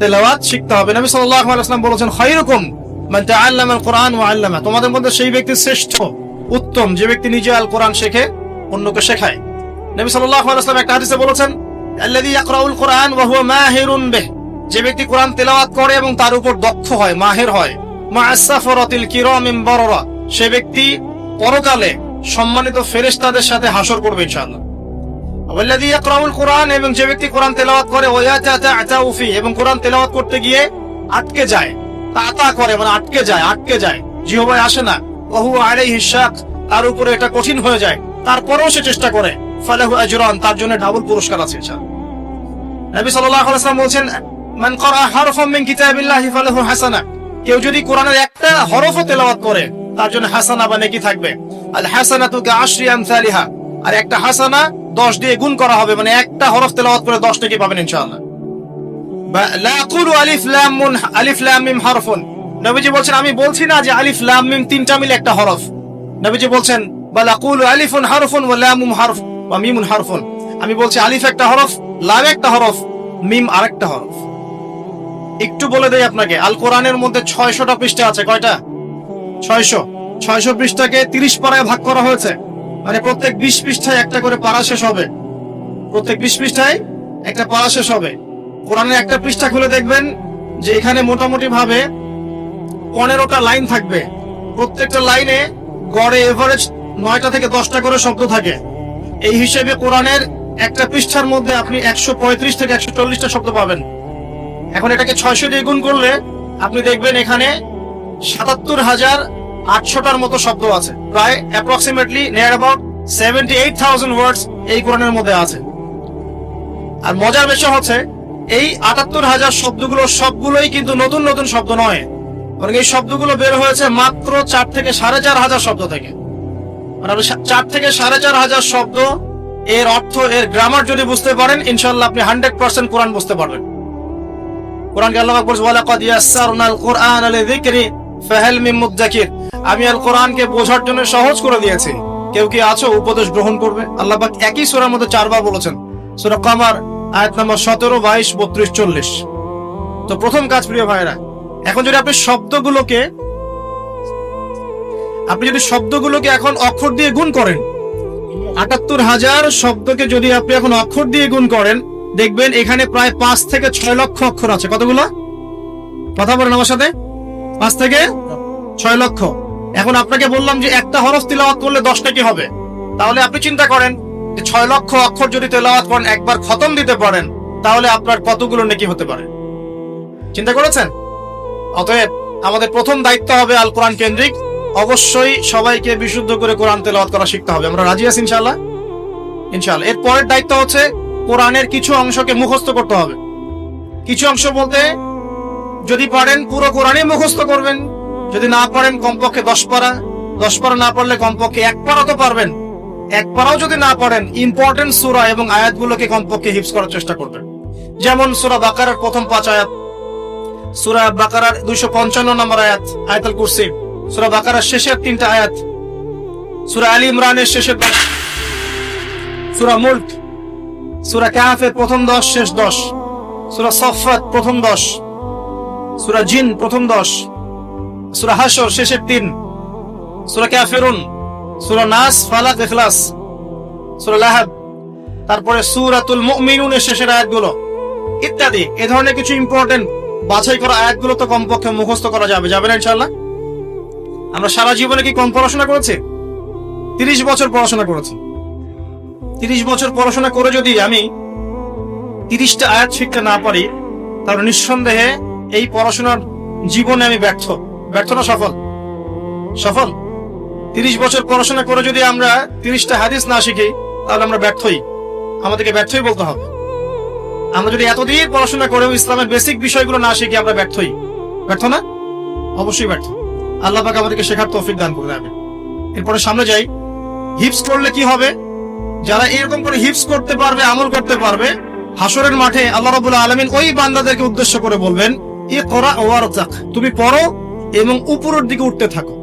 তেলাওয়াত শিখতে হবে। নবী সাল্লাল্লাহু আলাইহি ওয়াসাল্লাম বলেছেন, খায়রুকুম মান তাআল্লামা আল কোরআন ওয়া আল্লামা। তোমাদের মধ্যে সেই ব্যক্তি শ্রেষ্ঠ, উত্তম, যে ব্যক্তি নিজে আল কোরআন শেখে অন্যকে শেখায়। নবী সাল্লাল্লাহু আলাইহি ওয়াসাল্লাম একটা হাদিসে বলেছেন, আল্লাযী ইয়াকরাউল কোরআন ওয়া হুয়া মাহিরুন বিহ। যে ব্যক্তি কোরআন তেলাওয়াত করে এবং তার উপর দক্ষ হয়, মাহির হয়, মা'আস সাফরাতিল কিরামিন বারারা, সে ব্যক্তি পরকালে সম্মানিত ফেরেশতাদের সাথে হাসর করবে ইনশাআল্লাহ। ওয়াল্লাযী ইয়াকরাউল কোরআন, এবং যে ব্যক্তি কোরআন তেলাওয়াত করে, ওয়া ইয়াতাতাউ ফি, এবং কোরআন তেলাওয়াত করতে গিয়ে আটকে যায়, তাতা করে মানে আটকে যায়, জিহ্বায় আসে না, ওয়া হুয়া আলাইহি শাক, তার উপরে এটা কঠিন হয়ে যায়, তারপরেও সে চেষ্টা করে, ফালাহু আজরান, তার জন্য ডাবল পুরস্কার আছে ইনশাআল্লাহ। নবী সাল্লাল্লাহু আলাইহি ওয়াসাল্লাম বলেন, মান ক্বারা হারফাম মিন কিতাবিল্লাহি ফালাহু হাসানা। কেউ যদি কোরআনের একটা হরফও তেলাওয়াত করে তার জন্য হাসানা বা নেকি থাকবে। আল হাসানাতু কাআশরি আমসালিহা, আর একটা হাসানা 10 দিয়ে গুণ করা হবে, মানে একটা হরফ তেলাওয়াত করে 10 নেকি পাবেন ইনশাআল্লাহ। লা আকুলু আলিফ লাম মিম হারফুন। নবীজি বলছেন, আমি বলছি না যে আলিফ লাম মিম তিনটা মিলে একটা হরফ। নবীজি বলছেন, বাল আকুলু আলিফুন হারফুন ওয়া লামুন হারফ ওয়া মিমুন হারফুন। আমি বলছি আলিফ একটা হরফ, লাম একটা হরফ, মিম আরেকটা হরফ। একটু বলে দেই আপনাকে, আল কোরআনের মধ্যে 600টা পৃষ্ঠা আছে। কয়টা? 600 পৃষ্ঠাকে 30 পারায় ভাগ করা হয়েছে, মানে প্রত্যেক 20 পৃষ্ঠায় একটা করে পারা শেষ হবে। প্রত্যেক 20 পৃষ্ঠায় একটা পারা শেষ হবে। কোরআনের একটা পৃষ্ঠা খুলে দেখবেন যে এখানে মোটামুটি ভাবে 15টা লাইন থাকবে। প্রত্যেকটা লাইনে গড়ে এভারেজ 9টা থেকে 10টা করে শব্দ থাকে। এই হিসেবে কোরআনের একটা পৃষ্ঠার মধ্যে আপনি 135 থেকে 140টা শব্দ পাবেন। এখন এটাকে 600 দিয়ে গুণ করলে আপনি দেখবেন এখানে 77,800টার মতো শব্দ আছে। প্রায় অ্যাপ্রক্সিমেটলি নিয়ার অ্যাবাউট 78,000 ওয়ার্ডস এই কোরআনের মধ্যে আছে। আর মজার বিষয় হচ্ছে এই 78,000 শব্দগুলো সবগুলোই কিন্তু নতুন নতুন শব্দ নয়, বরং এই শব্দগুলো বের হয়েছে মাত্র 4 থেকে 4,500 শব্দ থেকে। মানে 4 থেকে 4,500 শব্দ, এর অর্থ, এর গ্রামার যদি বুঝতে পারেন, ইনশাআল্লাহ আপনি 100% কোরআন বুঝতে পারবেন। কোরআনকে আল্লাহ পাক বলেন, ওয়ালাকাদ ইয়াসসারনাল কুরআনা লিযিকরি ফাহাল মিন মুদ্দাকির। আমি আল কোরআনকে বোঝার জন্য সহজ করে দিয়েছি, কেউ কি আছো উপদেশ গ্রহণ করবে? আল্লাহ পাক একই সূরার মধ্যে 4 বার বলেছেন, সূরা কমার আয়াত নম্বর 17, 22, 32, 40। তো প্রথম কাজ প্রিয় ভাইরা, এখন যদি আপনি শব্দগুলোকে এখন অক্ষর দিয়ে গুণ করেন, ৭৮,০০০ শব্দকে যদি আপনি এখন অক্ষর দিয়ে গুণ করেন, দেখবেন এখানে প্রায় 5 থেকে 6 লক্ষ অক্ষর আছে। কতগুলো? কথা বলেন আমার সাথে। 5 থেকে 6 লক্ষ। এখন আপনাকে বললাম যে একটা হরফ তিলাওয়াত করলে 10টা কি হবে? তাহলে আপনি চিন্তা করেন যে 6 লক্ষ অক্ষর যদি তেলাওয়াত করেন, একবার খতম দিতে পারেন, তাহলে আপনার কতগুলো নেকি হতে পারে? চিন্তা করেছেন? অতএব আমাদের প্রথম দায়িত্ব হবে আল কোরআন কেন্দ্রিক। অবশ্যই সবাইকে বিশুদ্ধ করে কোরআন তেলাওয়াত করা শিখতে হবে। আমরা রাজি আছি ইনশাআল্লাহ? ইনশাআল্লাহ। এর পরের দায়িত্ব হচ্ছে কোরআনের কিছু অংশকে মুখস্থ করতে হবে। কিছু অংশ বলতে, যদি পারেন পুরো কোরআনই মুখস্থ করবেন, যদি না পারেন কমপক্ষে 10 পারা, 10 পারা না পারলে কমপক্ষে 1 পারা তো পারবেন। 1 পারাও যদি না পারেন, ইম্পর্টেন্ট সূরা এবং আয়াতগুলোকে কমপক্ষে হিফজ করার চেষ্টা করবেন। যেমন সূরা বাকারার প্রথম 5 আয়াত, সূরা বাকারার 255 নম্বর আয়াত আয়াতুল কুরসি, সূরা বাকারার শেষের 3টা আয়াত, সূরা আলী ইমরানের শেষের 10, সূরা মুলক, সূরা কাহফের প্রথম 10 শেষ 10, সূরা সফফাত প্রথম 10, সূরা জিন প্রথম 10, সূরা হাশর শেষের 3, সূরা কাফিরুন, সূরা নাস, ফালাক, ইখলাস, সূরা লাহাব, তারপরে সূরাতুল মুমিনুনের শেষের আয়াতগুলো ইত্যাদি। এই ধরনের কিছু ইম্পর্টেন্ট বাছাই করা আয়াতগুলো তো কমপক্ষে মুখস্থ করা যাবে না ইনশাআল্লাহ? আমরা সারা জীবনে কি কম পড়াশোনা করেছি? 30 বছর পড়াশোনা করেছি। 30 বছর পড়াশোনা করে যদি আমি 30টা আয়াত শিখতে না পারি, তাহলে নিঃসন্দেহে এই পড়াশোনার জীবনে আমি ব্যর্থ না সফল? 30 বছর পড়াশোনা করে যদি আমরা 30টা হাদিস না শিখি, তাহলে আমরা ব্যর্থই। আমাদেরকে ব্যর্থই বলতে হবে। আমরা যদি এতদিন পড়াশোনা করেও ইসলামের বেসিক বিষয়গুলো না শিখি, আমরা ব্যর্থ না? অবশ্যই ব্যর্থ। আল্লাহ পাক আমাদেরকে শেখার তৌফিক দান করে দেবেন। এরপরে সামনে যাই। হিফজ করলে কি হবে? যারা এরকম করে হিফজ করতে পারবে, আমল করতে পারবে, হাসরের মাঠে আল্লাহ রাব্বুল আলামিন ওই বান্দাদেরকে উদ্দেশ্য করে বলবেন, ইকরা ওয়ারতাক, তুমি পড়ো এবং উপরের দিকে উঠতে থাকো।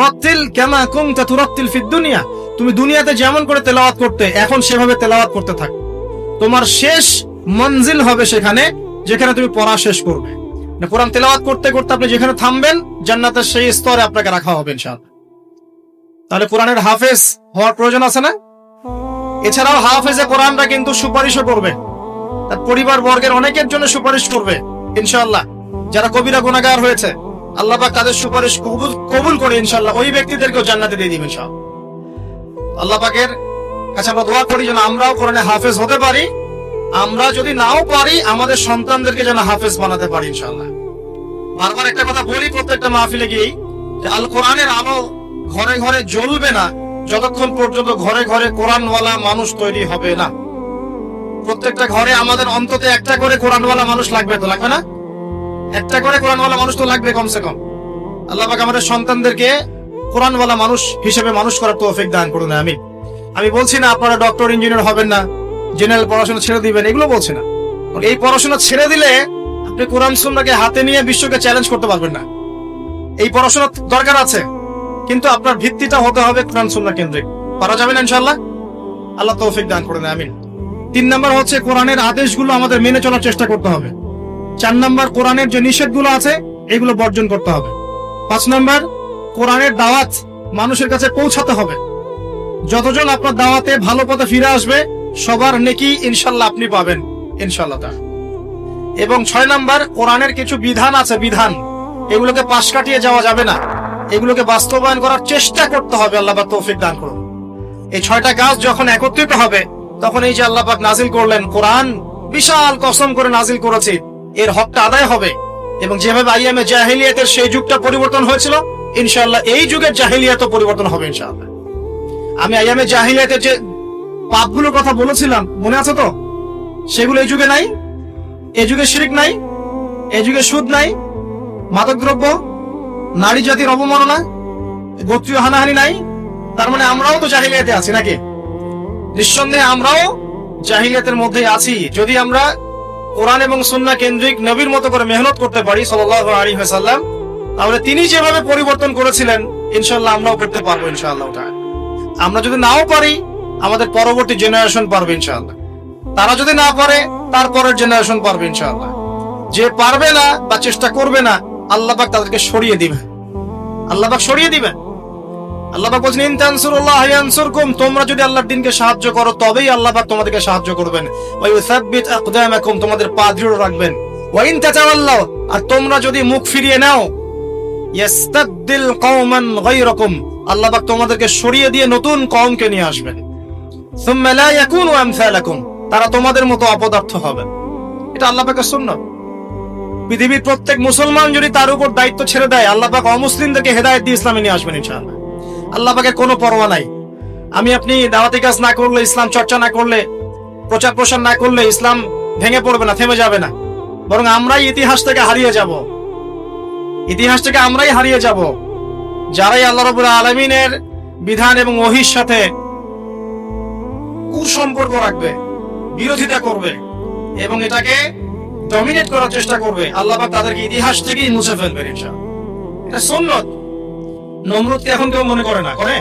রাত্তিল কামা কুনতা তুরাত্তিল ফিদ দুনিয়া, তুমি দুনিয়াতে যেমন করে তেলাওয়াত করতে, এখন সেভাবে তেলাওয়াত করতে থাকো। তোমার শেষ মঞ্জিল হবে সেখানে, যেখানে তুমি পড়া শেষ করবে। কোরআন তেলাওয়াত করতে করতে আপনি যেখানে থামবেন, জান্নাতের সেই স্তরে আপনাকে রাখা হবে ইনশাআল্লাহ। তাহলে কোরআনের হাফেজ হওয়ার প্রয়োজন আছে না? এছাড়াও হাফেজে কোরআনরা কিন্তু সুপারিশও করবে, তার পরিবার বর্গের অনেকের জন্য সুপারিশ করবে ইনশাআল্লাহ। যারা কবিরা গুনাহগার হয়েছে, আল্লাহ পাক তাদের সুপারিশ কবুল করে ইনশাআল্লাহ ওই ব্যক্তিদেরকেও জান্নাতে দিয়ে দিবেন ইনশাআল্লাহ। আল্লাহ পাকের কাছে আমরা দোয়া করি যেন আমরাও কোরআনে হাফেজ হতে পারি। আমরা যদি নাও পারি, আমাদের সন্তানদেরকে যেন হাফেজ বানাতে পারি ইনশাআল্লাহ। বারবার একটা কথা বলি প্রত্যেকটা মাহফিলে গিয়েই, যে আল কোরআনের আলো ঘরে ঘরে জ্বলবে না যতক্ষণ পর্যন্ত ঘরে ঘরে কোরআনওয়ালা মানুষ তৈরি হবে না। প্রত্যেকটা ঘরে আমাদের অন্তত একটা করে কোরআনওয়ালা মানুষ লাগবে, তো লাগবে না? একটা করে কোরআনওয়ালা মানুষ তো লাগবে কমসে কম। আল্লাহ পাক আমাদের সন্তানদেরকে কোরআনওয়ালা মানুষ হিসেবে মানুষ করার তৌফিক দান করুন। আমি বলছি না আপনারা ডক্টর ইঞ্জিনিয়ার হবেন না, জেনারেল পড়াশোনা ছেড়ে দিবেন, এগুলো বলছি না। এই পড়াশোনা ছেড়ে দিলে আপনি কোরআন সুন্নাহকে হাতে নিয়ে বিশ্বকে চ্যালেঞ্জ করতে পারবেন না। এই পড়াশোনা দরকার আছে, কিন্তু আপনার ভিত্তিটা হতে হবে কোরআন সুন্নাহ কেন্দ্রিক। পারা যাবে না ইনশাআল্লাহ? আল্লাহ তৌফিক দান করুন, আমিন। 3 নাম্বার হচ্ছে কোরআনের আদেশগুলো আমাদের মেনে চলার চেষ্টা করতে হবে। 4 নাম্বার কোরআনের যে নিষেধগুলো আছে এগুলো বর্জন করতে হবে। 5 নাম্বার কোরআনের দাওয়াত মানুষের কাছে পৌঁছাতে হবে। যতজন আপনার দাওয়াতে ভালো পথে ফিরে আসবে, সবার নেকি ইনশাআল্লাহ আপনি পাবেন ইনশাআল্লাহ। এবং 6 নাম্বার কোরআনের কিছু বিধান আছে, এগুলোকে পাশ কাটিয়ে যাওয়া যাবে না, এগুলোকে বাস্তবায়ন করার চেষ্টা করতে হবে। আল্লাহ পাক তৌফিক দান করুন। এই 6টা কাজ যখন একত্রিত হবে, তখন এই যে আল্লাহ পাক নাজিল করলেন কোরআন, বিশাল কসম করে নাজিল করেছে, এর হকটা আদায় হবে। এবং যেভাবে আইয়ামে জাহিলিয়াতের সেই যুগটা পরিবর্তন হয়েছিল, ইনশাআল্লাহ এই যুগের জাহিলিয়াতও পরিবর্তন হবে ইনশাআল্লাহ। আমি আইয়ামে জাহিলিয়াতের যে পাপগুলোর কথা বলেছিলাম, মনে আছে তো? সেগুলো এই যুগে নাই। এই যুগে শিরক নাই, এই যুগে সুদ নাই, মাদকদ্রব্য, নারী জাতির অবমাননা, গোত্রীয় হানাহানি নাই। তার মানে আমরাও তো জাহিলিয়াতে আছি নাকি? নিঃসন্দেহে আমরাও জাহিলিয়াতের মধ্যে আছি। যদি আমরা কোরআন এবং সুন্নাহ কেন্দ্রিক নবীর মতো করে মেহনত করতে পারি সাল্লাল্লাহু আলাইহি ওয়াসাল্লাম, তাহলে তিনি যেভাবে পরিবর্তন করেছিলেন ইনশাআল্লাহ আমরাও করতে পারবো ইনশাআল্লাহ। আমরা যদি নাও পারি, আমাদের পরবর্তী জেনারেশন পারবে ইনশাআল্লাহ। তারা যদি না পারে তারপরের জেনারেশন পারবে ইনশাআল্লাহ। যে পারবে না বা চেষ্টা করবে না, আল্লাহ পাক তাদেরকে সরিয়ে দিবেন, আল্লাহ পাক সরিয়ে দিবেন। আল্লাহ পাক বলেন ইন তানসুরুল্লাহ ইয়ানসুরকুম, তোমরা যদি আল্লাহর দ্বীনকে সাহায্য করো তবেই আল্লাহ পাক তোমাদেরকে সাহায্য করবেন। ওয়া ইউসাব্বিত আকদামাকুম, তোমাদের পা দৃঢ় রাখবেন। ওয়া ইন তাতাওয়াল্লাউ, আর তোমরা যদি মুখ ফিরিয়ে নাও, ইয়াস্তাবদিল কওমান গায়রাকুম, আল্লাহ পাক তোমাদেরকে সরিয়ে দিয়ে নতুন কওমকে নিয়ে আসবেন। সুম্মা লা ইয়াকুনু আমসালাকুম, তারা তোমাদের মতো অপদার্থ হবে। এটা আল্লাহ পাকের সুন্নাত। পৃথিবীর প্রত্যেক মুসলমান যদি তার উপর দায়িত্ব ছেড়ে দেয়, আল্লাহ পাক অমুসলিমদেরকে হেদায়েত দিয়ে ইসলামে নিয়ে আসবেন ইনশাআল্লাহ। আল্লাহ পাকের কোনো পরোয়া নাই। আমি আপনি দাওয়াতি কাজ না করলে, ইসলাম চর্চা না করলে, প্রচার প্রসার না করলে ইসলাম ভেঙে পড়বে না, থেমে যাবে না, বরং আমরাই ইতিহাস থেকে হারিয়ে যাব। ইতিহাস থেকে আমরাই হারিয়ে যাব। যারাই আল্লাহ রাব্বুল আলামিনের বিধান এবং ওহীর সাথে কুসম্পর্ক রাখবে, বিরোধিতা করবে এবং এটাকে ডমিনেট করার চেষ্টা করবে, আল্লাহ পাক তাদেরকে ইতিহাস থেকেই মুছে ফেলবেন ইনশাআল্লাহ। এটা সুন্নাত। নমরুদকে এখন কেউ মনে করে না, করে?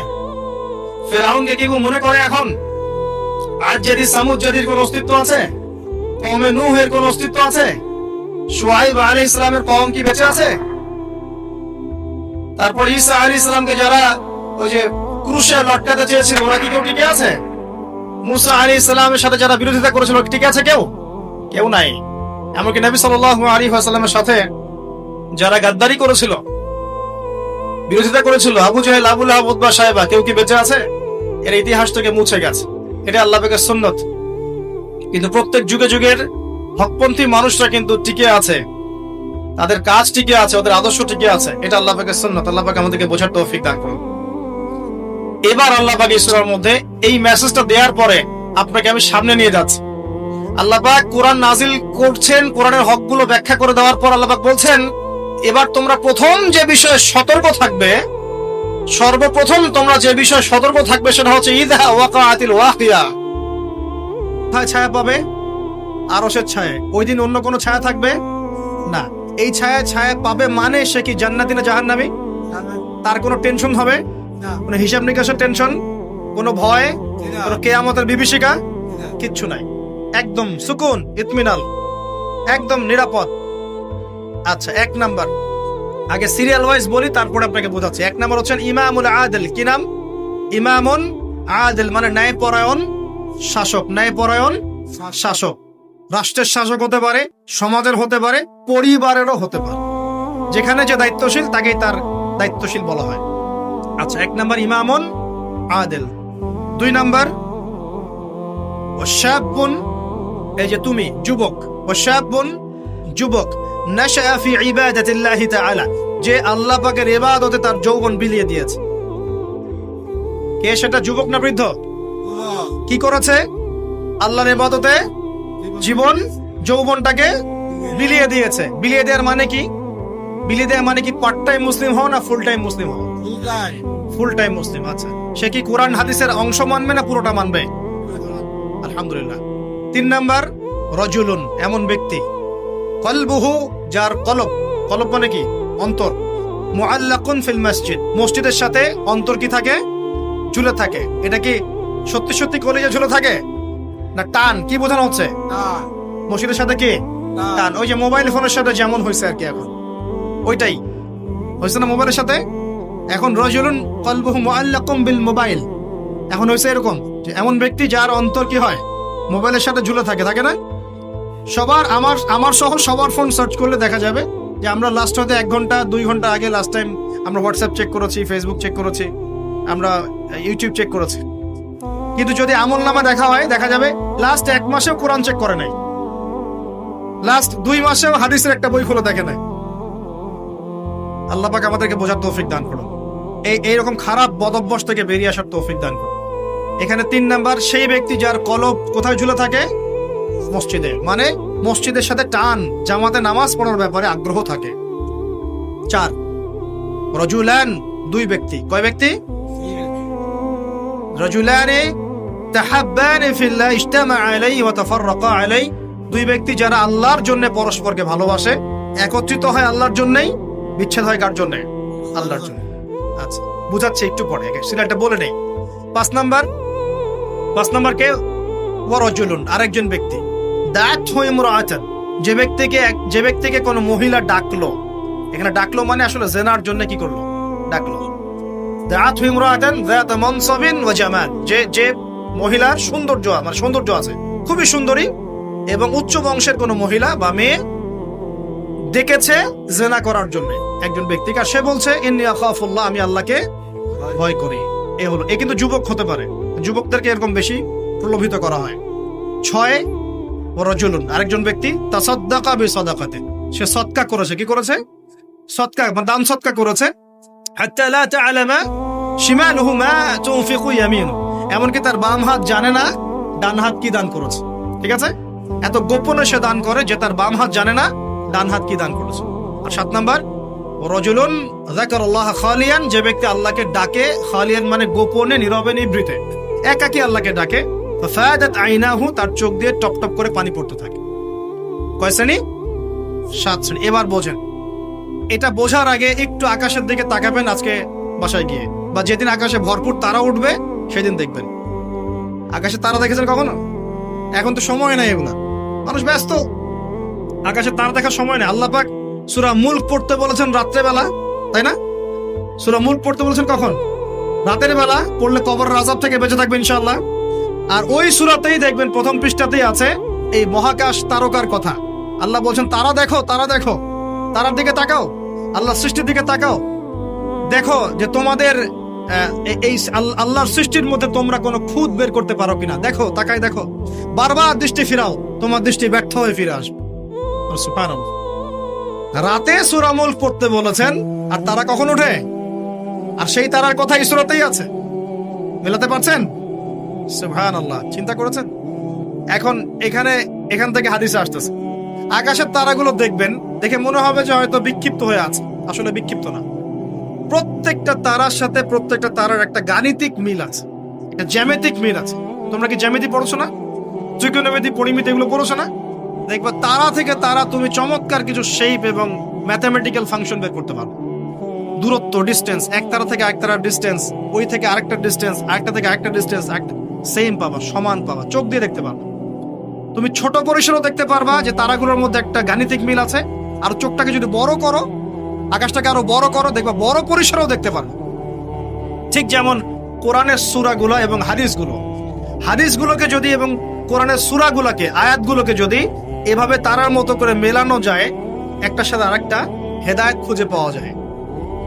ফেরাউনকে কেউ মনে করে এখন? আজ যদি সামুদ জাতির কোন অস্তিত্ব আছে? কওমে নূহের কোন অস্তিত্ব আছে? শুআইব আলাইহিস সালামের কওম কি বেঁচে আছে? তারপর ঈসা আলাইহিস সালামকে যারা ওই যে ক্রুশে লটকাতে চেয়েছিল, ওরা কি কেউ টিকে আছে? মুসা আলাইহিস সালামের সাথে যারা বিরোধিতা করেছিল, টিকে আছে কেউ? কেউ নাই। এমনকি নবী সাল্লাল্লাহু আলাইহি ওয়াসাল্লামের সাথে যারা গাদ্দারি করেছিল, বিরোধিতা করেছিল, আবু জাহেল, আবু লাহাব, উতবা, সাইবা, কেউ কি বেঁচে আছে? এর ইতিহাস থেকে মুছে গেছে। এটা আল্লাহ পাকের সুন্নাত। কিন্তু প্রত্যেক যুগে যুগের হকপন্থী মানুষরা কিন্তু টিকে আছে, তাদের কাজ টিকে আছে, ওদের আদর্শ টিকে আছে। এটা আল্লাহ পাকের সুন্নাত। আল্লাহ পাক আমাদেরকে বোঝার তৌফিক দান করুন। এবার আল্লাহ পাক এই সূরার মধ্যে এই মেসেজটা দেওয়ার পরে আপনাকে আমি সামনে নিয়ে যাচ্ছি। আল্লাহ পাক কোরআন নাজিল করছেন, কোরআনের হকগুলো ব্যাখ্যা করে দেওয়ার পর আল্লাহ পাক বলছেন, এবার তোমরা প্রথম যে বিষয়ে সতর্ক থাকবে, সর্বপ্রথম তোমরা যে বিষয়ে সতর্ক থাকবে সেটা হচ্ছে ইযা ওয়াকাআতিল ওয়াকিয়া। ছায়া পাবে আরশের ছায়া। ওই দিন অন্য কোনো ছায়া থাকবে না। এই ছায়া পাবে মানে সে কি জান্নাতি না জাহান্নামী? তার কোনো টেনশন হবে না, কোনো হিসাব নিকাশের টেনশন, কোনো ভয়, কোনো কিয়ামতের বিভীষিকা, কিচ্ছু নাই। একদম সুকুন, ইতমিনাল, একদম নিরাপদ। আচ্ছা, এক নাম্বার, আগে সিরিয়াল ওয়াইজ বলি, তারপরে আপনাকে বোঝাচ্ছি। এক নাম্বার হচ্ছেন ইমামুল আদিল। কি নাম? ইমামুন আদিল, মানে ন্যায়পরায়ণ শাসক। ন্যায়পরায়ণ শাসক রাষ্ট্রের শাসক হতে পারে, সমাজের হতে পারে, পরিবারেরও হতে পারে। যেখানে যে দায়িত্বশীল তাকেই তার দায়িত্বশীল বলা হয়। আচ্ছা, এক নাম্বার ইমামুন আদিল। দুই নাম্বার ওয়াশাবুন, এই যে তুমি যুবক, ওয়াশাবুন যুবক, নাশআ ফি ইবাদাতিল্লাহি তাআলা, যে আল্লাহ পাকের ইবাদতে তার যৌবন বিলিয়ে দিয়েছে। কে সেটা, যুবক না বৃদ্ধ? কি করেছে? আল্লাহর ইবাদতে জীবন যৌবনটাকে বিলিয়ে দিয়েছে। বিলিয়ে দেওয়ার মানে কি? বিলিয়ে দেওয়ার মানে কি পার্ট টাইম মুসলিম হও না ফুল টাইম মুসলিম হও? ফুল টাইম মুসলিম। আচ্ছা, সে কি কোরআন হাদিসের অংশ মানবে না পুরোটা মানবে? আলহামদুলিল্লাহ। তিন নাম্বার রজুলুন, এমন ব্যক্তি, কলবুহু, যার কলব, কলব মানে কি? অন্তর, মুআল্লাকুন ফিল মসজিদ, মসজিদের সাথে অন্তর কি থাকে? ঝুলে থাকে। এটা কি সত্যি সত্যি কলিজা ঝুলে থাকে না টান? কি বোঝানো হচ্ছে? মসজিদের সাথে কি টান? ওই যে মোবাইল ফোনের সাথে যেমন হয়েছে আর কি, এখন ওইটাই হয়েছে না মোবাইলের সাথে। এখন রজুলুন কলবুহু মুআল্লাকুন বিল মোবাইল, এখন হয়েছে এরকম যে এমন ব্যক্তি যার অন্তর কি হয়? মোবাইলের সাথে ঝুলে থাকে, থাকে না? সবার, আমার সহ সবার ফোন সার্চ করলে দেখা যাবে যে আমরা লাস্ট হতে 1 ঘন্টা 2 ঘন্টা আগে লাস্ট টাইম আমরা হোয়াটসঅ্যাপ চেক করেছি, ফেসবুক চেক করেছি, আমরা ইউটিউব চেক করেছি। কিন্তু যদি আমল নামা দেখা হয়, দেখা যাবে লাস্ট 1 মাসেও কোরআন চেক করে নাই, লাস্ট 2 মাসেও হাদিসের একটা বই খুলে দেখে নাই। আল্লাহ পাক আমাদেরকে বোঝার তৌফিক দান করুন, এইরকম খারাপ বদঅভ্যাস থেকে বেরিয়ে আসার তৌফিক দান করুন। এখানে 3 নাম্বার, সেই ব্যক্তি যার কলব কোথায় ঝুলে থাকে? মসজিদে, মানে মসজিদের সাথে টান, জামাতে নামাজ পড়ার ব্যাপারে আগ্রহ থাকে। 4 রজুলান, 2 ব্যক্তি। কয় ব্যক্তি? রজুলানে তাহাব্বানি ফিল্লাহ ইজতামা আলাইহি ওয়া তাফাররাকা আলাইহি, 2 ব্যক্তি যারা আল্লাহর জন্য পরস্পরকে ভালোবাসে, একত্রিত হয় আল্লাহর জন্যই, বিচ্ছেদ হয় কার জন্য? আল্লাহর জন্য। আচ্ছা, বুঝাচ্ছে একটু পরে, সিরিয়ালটা বলে নেই। 5 নাম্বার কে? ওয়া রাজুলুন, আরেকজন ব্যক্তি, দাআতহু ইমরাআতান, যে ব্যক্তিকে কোনো মহিলা ডাকলো। এখানে ডাকলো মানে আসলে জেনার জন্য কি করলো, ডাকলো। দাআতহু ইমরাআতান যাত মানসাবিন ওয়া জামাল, যে মহিলার সৌন্দর্য আছে, খুবই সুন্দরী এবং উচ্চ বংশের কোনো মহিলা বা মেয়ে ডেকেছে জেনা করার জন্য একজন ব্যক্তিকে, আর সে বলছে ইন্নী আখাফুল্লাহ, আমি আল্লাহকে ভয় করি। এ কিন্তু যুবক হতে পারে, যুবকদেরকে এরকম বেশি প্রলোভিত করা হয়। 6 ওয়া রাজুলুন, আরেকজন ব্যক্তি, তাসাদ্দাকা বিসাদাকাতিন, সে সদকা করেছে। কি করেছে? সদকা বা দান সদকা করেছে। হাত্তা লা তা'লামা শিমালুহু মা তুনফিকু ইয়ামিনু, এমনকি তার বাম হাত জানে না ডান হাত কি দান করেছে। ঠিক আছে, এত গোপনে সে দান করে যে তার বাম হাত জানে না ডান হাত কি দান করেছে। আর 7 নাম্বার, রাজুলুন যাকারাল্লাহ খালিয়ান, যে ব্যক্তি আল্লাহকে ডাকে, খালিয়ান মানে গোপনে, নীরবে, নিভৃতে, একাকী আল্লাহকে ডাকে। ফাদাত আইনাহু, তার চোখ দিয়ে টপ টপ করে পানি পড়তে থাকে। কয় শ্রেণী? 7 শ্রেণী। এবার বোঝেন, এটা বোঝার আগে একটু আকাশের দিকে তাকাবেন আজকে বাসায় গিয়ে, বা যেদিন আকাশে ভরপুর তারা উঠবে সেদিন দেখবেন। আকাশে তারা দেখেছেন কখনো? এখন তো সময় নাই, এগুলা মানুষ ব্যস্ত, আকাশে তারা দেখার সময় নেই। আল্লাহ পাক সূরা মুলক পড়তে বলেছেন রাত্রেবেলা, তাই না? সূরা মুলক পড়তে বলেছেন কখন? রাতের বেলা পড়লে কবরের আযাব থেকে বেঁচে থাকবে ইনশাআল্লাহ। আর ওই সূরাতেই দেখবেন প্রথম পৃষ্ঠাতেই আছে এই মহাকাশ তারকার কথা। আল্লাহ বলছেন তারা দেখো, তারা দেখো, তারার দিকে তাকাও, আল্লাহ সৃষ্টির দিকে তাকাও, দেখো যে তোমাদের এই আল্লাহর সৃষ্টির মধ্যে তোমরা কোনো খুঁত বের করতে পারো কিনা, দেখো, তাকাই দেখো, বারবার দৃষ্টি ফিরাও, তোমার দৃষ্টি ব্যর্থ হয়ে ফিরে আসবে। সুবহানাল্লাহ। রাতে সূরা মুলক পড়তে বলেছেন, আর তারা কখন ওঠে? আর সেই তারার কথা এই সূরাতেই আছে। মেলাতে পারছেন? সুবহানাল্লাহ। চিন্তা করেছেন? এখন এখান থেকে হাদিসে আসতেছে, আকাশের তারাগুলো দেখবেন, দেখে মনে হবে যে হয়তো বিক্ষিপ্ত হয়ে আছে, আসলে বিক্ষিপ্ত না। প্রত্যেকটা তারার সাথে প্রত্যেকটা তারার একটা গাণিতিক মিল আছে, একটা জ্যামিতিক মিল আছে। তোমরা কি জ্যামিতি পড়ছো না? ত্রিকোণমিতি, পরিমিতি এগুলো পড়ছো না? দেখবা তারা থেকে তারা তুমি চমৎকার কিছু শেপ এবং ম্যাথমেটিক্যাল ফাংশন বের করতে পারো। দূরত্ব, ডিস্টেন্স, এক তারা থেকে আরেক তারার ডিস্টেন্স, ওই থেকে আরেকটা ডিস্টেন্স, আরেকটা থেকে আরেকটা ডিস্টেন্স, সেম পাবা, সমান পাবা, চোখ দিয়ে দেখতে পারবা। তুমি ছোট পরিসরও দেখতে পারবা যে তারাগুলোর মধ্যে একটা গাণিতিক মিল আছে। আর চোখটাকে যদি বড় করো, আকাশটাকে আরো বড় করো, দেখবা বড় পরিসরেও দেখতে পারবে। ঠিক যেমন কোরআনের সূরাগুলো এবং হাদিসগুলোকে যদি এবং কোরআনের সূরাগুলোকে, আয়াতগুলোকে যদি এভাবে তারার মতো করে মেলানো যায়, একটার সাথে আরেকটা, হেদায়েত খুঁজে পাওয়া যায়।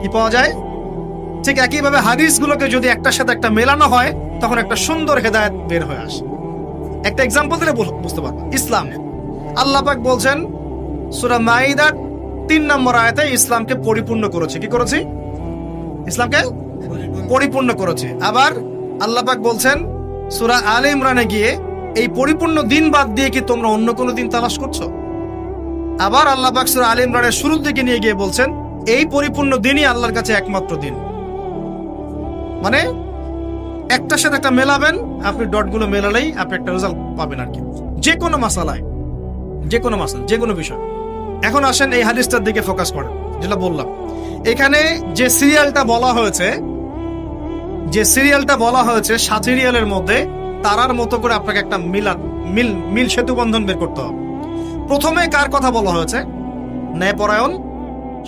কি পাওয়া যায়? ঠিক একইভাবে হাদিসগুলোকে যদি একটার সাথে একটা মেলানো হয়, তখন একটা সুন্দর হেদায়েত বের হয়ে আসে। একটা এক্সাম্পল দিলে বুঝতে পারবো। ইসলাম, আল্লাহ পাক বলছেন সূরা মাইদার 3 নম্বর আয়াতে, ইসলামকে পরিপূর্ণ করেছে। কি করেছি? ইসলামকে পরিপূর্ণ করেছে। আবার আল্লাহ পাক বলছেন সূরা আলে ইমরানে গিয়ে, এই পরিপূর্ণ দিন বাদ দিয়ে কি তোমরা অন্য কোনো দিন তালাশ করছো? আবার আল্লাহ পাক সূরা আলে ইমরানের শুরুর দিকে নিয়ে গিয়ে বলছেন এই পরিপূর্ণ দিনই আল্লাহর কাছে একমাত্র দিন। মানে একটার সাথে একটা মেলাবেন, আপনি ডটগুলো মেলালেই আপনি একটা রেজাল্ট পাবেন আর কি, যে কোনো মাসালায়, যে কোনো বিষয়। এখন আসেন এই হাদিসটার দিকে ফোকাস করেন, যেটা বললাম। এখানে যে সিরিয়ালটা বলা হয়েছে, 7 সিরিয়ালের মধ্যে তারার মতো করে আপনাকে একটা মিল সেতু বন্ধন বের করতে হবে। প্রথমে কার কথা বলা হয়েছে? ন্যায়পরায়ণ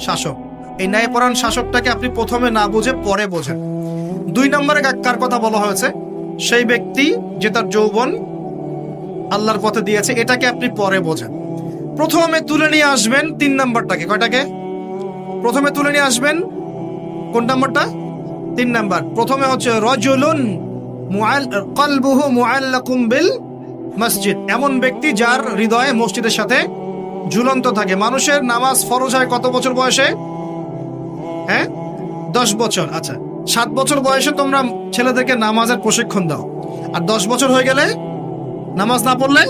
শাসক। এই ন্যায়পরায়ণ শাসকটাকে আপনি প্রথমে না বুঝে পরে বোঝেন। 2 নম্বরে কার কথা বলা হয়েছে? সেই ব্যক্তি যে তার যৌবন আল্লাহর পথে দিয়েছে, এটাকে আপনি পরে বোঝেন। প্রথমে তুলে নিয়ে আসবেন 3 নম্বরটাকে। কয়টাকে? প্রথমে তুলে নিয়ে আসবেন কোন নম্বরটা? 3 নম্বর। প্রথমে হচ্ছে রাজুলুন কলবুহু মুআল্লাকুম বিল মসজিদ, এমন ব্যক্তি যার হৃদয়ে মসজিদের সাথে ঝুলন্ত থাকে। মানুষের নামাজ ফরজ হয় কত বছর বয়সে? 10 বছর। আচ্ছা, 7 বছর বয়সে তোমরা ছেলেদেরকে নামাজের প্রশিক্ষণ দাও, আর 10 বছর হয়ে গেলে নামাজ না পড়লে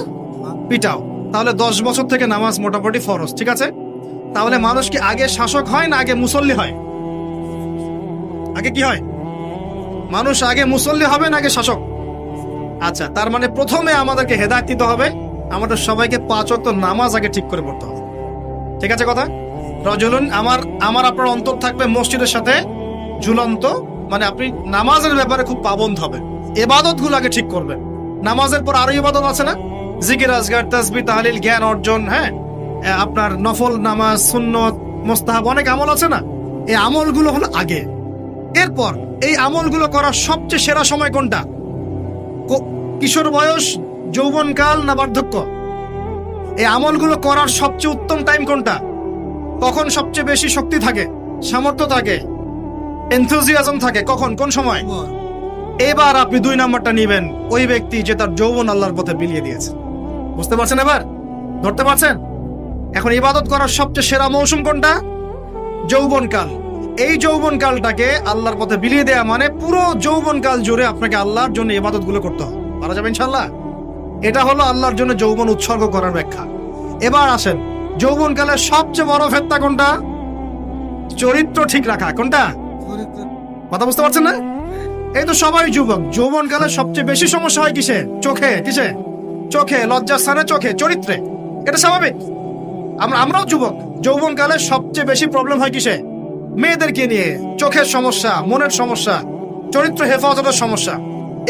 পিটাও। তাহলে 10 বছর থেকে নামাজ মোটামুটি ফরজ। ঠিক আছে, তাহলে মানুষ কি আগে শাসক হয় না আগে মুসল্লি হয়? আগে কি হয়? মানুষ আগে মুসল্লি হবে না আগে শাসক? আচ্ছা, তার মানে প্রথমে আমাদেরকে হেদায়েত দিতে হবে, আমাদের সবাইকে 5 ওয়াক্ত নামাজ আগে ঠিক করে পড়তে হবে। ঠিক আছে কথা? রাজুলুন, আমার আপনার অন্তর থাকবে মসজিদের সাথে ঝুলন্ত, মানে আপনি নামাজের ব্যাপারে খুব পাবন্ধ হবেন, ইবাদত গুলো আগে ঠিক করবেন, নামাজের পর আরো ইবাদত আছে না? জিকির, আজগার, তাসবিহ, তাহলিল, জ্ঞান অর্জন, হ্যাঁ, আপনার নফল নামাজ, সুন্নত, মুস্তাহাব, অনেক আমল আছে না? এই আমলগুলো হলো আগে। এরপর এই আমলগুলো করার সবচেয়ে সেরা সময় কোনটা? কিশোর বয়স, যৌবনকাল না বার্ধক্য? এই আমলগুলো করার সবচেয়ে উত্তম টাইম কোনটা? কখন সবচেয়ে বেশি শক্তি থাকে, সামর্থ্য থাকে, এনথুজিয়াজম থাকে? কখন, কোন সময়? এবার আপনি 2 নাম্বারটা নিবেন, ওই ব্যক্তি যে তার যৌবন আল্লাহর পথে বিলিয়ে দিয়েছে। বুঝতে পারছেন? এবার ধরতে পারছেন? এখন ইবাদত করার সবচেয়ে সেরা মৌসুম কোনটা? যৌবনকাল। এই যৌবনকালটাকে আল্লাহর পথে বিলিয়ে দেয়া মানে পুরো যৌবনকাল জুড়ে আপনাকে আল্লাহর জন্য ইবাদত গুলো করতে হবে। পারা যাবে ইনশাল্লাহ? এটা হলো আল্লাহর জন্য যৌবন উৎসর্গ করার ব্যাখ্যা। এবার আসেন, যৌবনকালের সবচেয়ে বড় ফেতনা কোনটা? চরিত্র ঠিক রাখা। কোনটা? কথা বুঝতে পারছেন না? এই তো সবাই যুবক, যৌবনকালে সবচেয়ে বেশি সমস্যা হয় কিসে? চোখে। কিসে? চোখে, লজ্জাস্থানে, চোখে, চরিত্রে। এটা স্বাভাবিক। আমরাও যুবক, যৌবনকালে সবচেয়ে বেশি প্রবলেম হয় কিসে? মেয়েদেরকে নিয়ে। চোখের সমস্যা, মনের সমস্যা, চরিত্র হেফাজতের সমস্যা।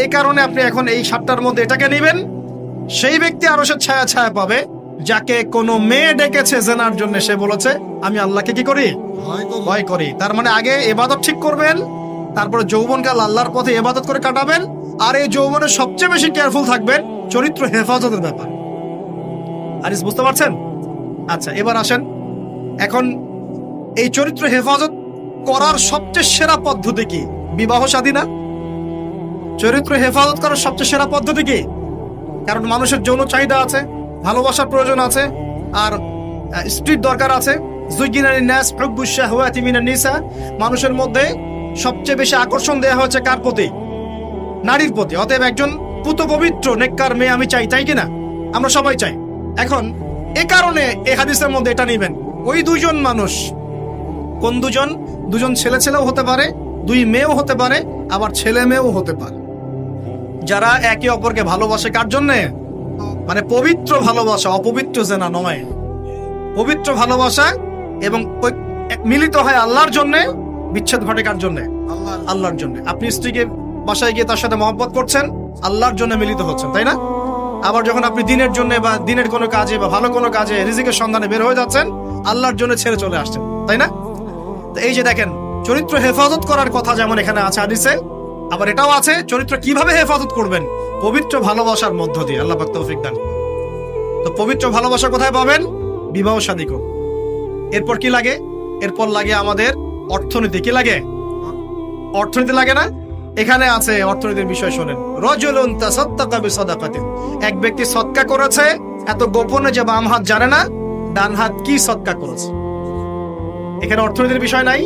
এই কারণে আপনি এখন এই 7টার মধ্যে এটাকে নেবেন। সেই ব্যক্তি আরশের ছায়া ছায়া পাবে যাকে কোনো মেয়ে ডেকেছে জেনার জন্য, সে বলেছে আমি আল্লাহকে কি করি? ভয় করি। তার মানে আগে ইবাদত ঠিক করবেন, তারপরে যৌবনকাল আল্লাহর পথে ইবাদত করে কাটাবেন। আর এই যৌবনে সবচেয়ে বেশি কেয়ারফুল থাকবেন চরিত্র হেফাজতের ব্যাপার। আরিস, বুঝতে পারছেন? আচ্ছা, এবার আসেন, এখন এই চরিত্র হেফাজত করার সবচেয়ে সেরা পদ্ধতি কি? বিবাহ শাদী না? চরিত্র হেফাজত করার সবচেয়ে সেরা পদ্ধতি কি? কারণ মানুষের যৌন চাহিদা আছে, ভালোবাসার প্রয়োজন আছে, আর স্ত্রীর দরকার আছে। মানুষের মধ্যে সবচেয়ে বেশি আকর্ষণ দেয়া হয়েছে কার প্রতি? নারীর প্রতি। অতএব একজন পুত পবিত্র নেককার মেয়ে আমি চাই, তাই কিনা? আমরা সবাই চাই। এখন এ কারণে এই হাদিসের মধ্যে এটা নিবেন, ওই 2জন মানুষ। কোন 2জন? 2জন ছেলে ছেলেও হতে পারে, 2 মেয়েও হতে পারে, আবার ছেলে মেয়েও হতে পারে, যারা একে অপরকে ভালোবাসে। কার জন্যে? মানে পবিত্র ভালোবাসা, অপবিত্র জেনা নয়। পবিত্র ভালোবাসা এবং মিলিত হয় আল্লাহর জন্য। বিচ্ছেদ ঘটে কার জন্য? আল্লাহর জন্য। আপনি স্ত্রীকে বাসায় গিয়ে তার সাথে মহব্বত করছেন, আল্লাহর জন্য মিলিত হচ্ছেন, তাই না? আবার যখন আপনি দিনের জন্য বা দিনের কোনো কাজে বা ভালো কোনো কাজে রিজিকের সন্ধানে বের হয়ে যাচ্ছেন, আল্লাহর জন্য ছেড়ে চলে আসছেন, তাই না? তো এই যে দেখেন, চরিত্র হেফাজত করার কথা যেমন এখানে আছে হাদিসে, আবার এটাও আছে চরিত্র কিভাবে হেফাজত করবেন? পবিত্র ভালোবাসার মধ্য দিয়ে। আল্লাহ পাক তৌফিক দান। তো পবিত্র ভালোবাসা কোথায় পাবেন? বিবাহ শাদী করুন। এরপর কি লাগে? এরপর লাগে আমাদের অর্থনীতি। কি লাগে? অর্থনীতি লাগে না? এখানে আছে অর্থনীতির বিষয়। শোনেন, রাজুলুন তাসাদ্দাকা বিসাদাকাতিন। এক ব্যক্তি সদকা করেছে, এত গোপনে যে বাম হাত জানে না ডান হাত কি সদকা করেছে। এখানে অর্থনীতির বিষয় নাই।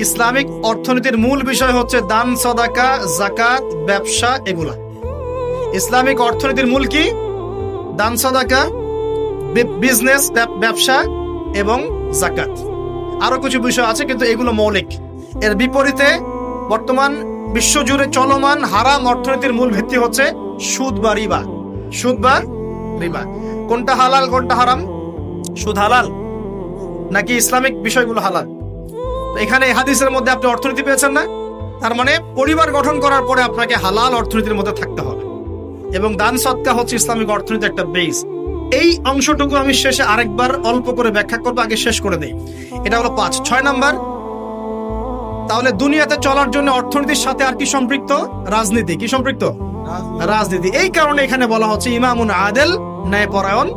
ইসলামিক অর্থনীতির মূল বিষয় হচ্ছে দান, সাদাকা, যাকাত, ব্যবসা, এগুলা। ইসলামিক অর্থনীতির মূল কি? দান, সাদাকা, বিজনেস, ব্যবসা এবং যাকাত। আরো কিছু বিষয় আছে কিন্তু এগুলো মৌলিক। এর বিপরীতে বর্তমান বিশ্বজুড়ে চলমান হারাম অর্থনীতির মূল ভিত্তি হচ্ছে সুদ বা রিবা। সুদ বা রিবা। কোনটা হালাল, কোনটা হারাম? সুদ হালাল নাকি ইসলামিক বিষয়গুলো হালাল? এখানে হাদিসের মধ্যে আপনি অর্থনীতি পেয়েছেন না? তার মানে পরিবার গঠন করার পরে আপনাকে হালাল অর্থনীতির মধ্যে থাকতে হবে, এবং দান সদকা হচ্ছে ইসলামিক অর্থনীতির একটা বেস। এই অংশটুকু আমি শেষে আরেকবার অল্প করে ব্যাখ্যা করবো, আগে শেষ করে দেই। এটা হলো 5। 6 নাম্বার, তাহলে দুনিয়াতে চলার জন্য অর্থনীতির সাথে আর কি সম্পৃক্ত? রাজনীতি। কি সম্পৃক্ত? রাজনীতি। এই কারণে এখানে বলা হচ্ছে ইমামুন আদেল, ন্যায়পরায়ণ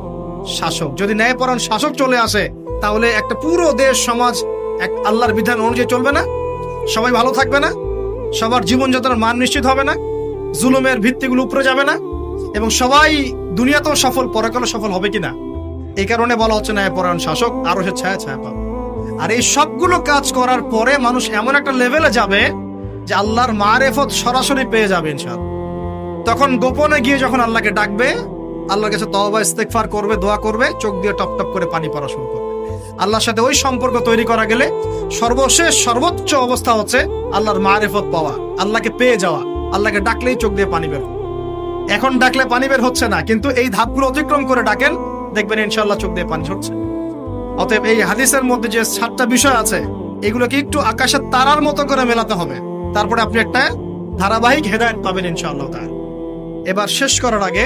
শাসক। যদি ন্যায়পরায়ণ শাসক চলে আসে, তাহলে একটা পুরো দেশ সমাজ এক আল্লাহর বিধান অনুযায়ী চলবে না? সবাই ভালো থাকবে না? সবার জীবনযাত্রার মান নিশ্চিত হবে না? জুলুমের ভিত্তিগুলো উপরে যাবে না? এবং সবাই দুনিয়াতেও সফল, পরকালে সফল হবে কিনা? এই কারণে বলা হচ্ছে ন্যায়পরায়ণ শাসক আরো সে ছায়া ছায়া পাবে। আর এই সবগুলো কাজ করার পরে মানুষ এমন একটা লেভেলে যাবে যে আল্লাহর মারেফত সরাসরি পেয়ে যাবে ইনশাআল্লাহ। তখন গোপনে গিয়ে যখন আল্লাহকে ডাকবে, আল্লাহর কাছে তওবা ইস্তেগফার করবে, দোয়া করবে, চোখ দিয়ে টপ টপ করে পানি পড়া শুরু করবে। আল্লাহর সাথে ওই সম্পর্ক তৈরি করা গেলে সর্বশেষ সর্বোচ্চ অবস্থা হচ্ছে আল্লাহর মারেফত পাওয়া, আল্লাহকে পেয়ে যাওয়া। আল্লাহকে ডাকলেই চোখ দিয়ে পানি বের। এখন ডাকলে পানি বের হচ্ছে না, কিন্তু এই ধাপগুলো অতিক্রম করে ডাকেন, দেখবেন ইনশাআল্লাহ চোখ দিয়ে পানি ঝরছে। অতএব এই হাদিসের মধ্যে যে 7টা বিষয় আছে, এগুলোকে একটু আকাশের তারার মতো করে মেলাতে হবে, তারপরে আপনি একটা ধারাবাহিক হেদায়েত পাবেন ইনশাআল্লাহ তাআলা। এবার শেষ করার আগে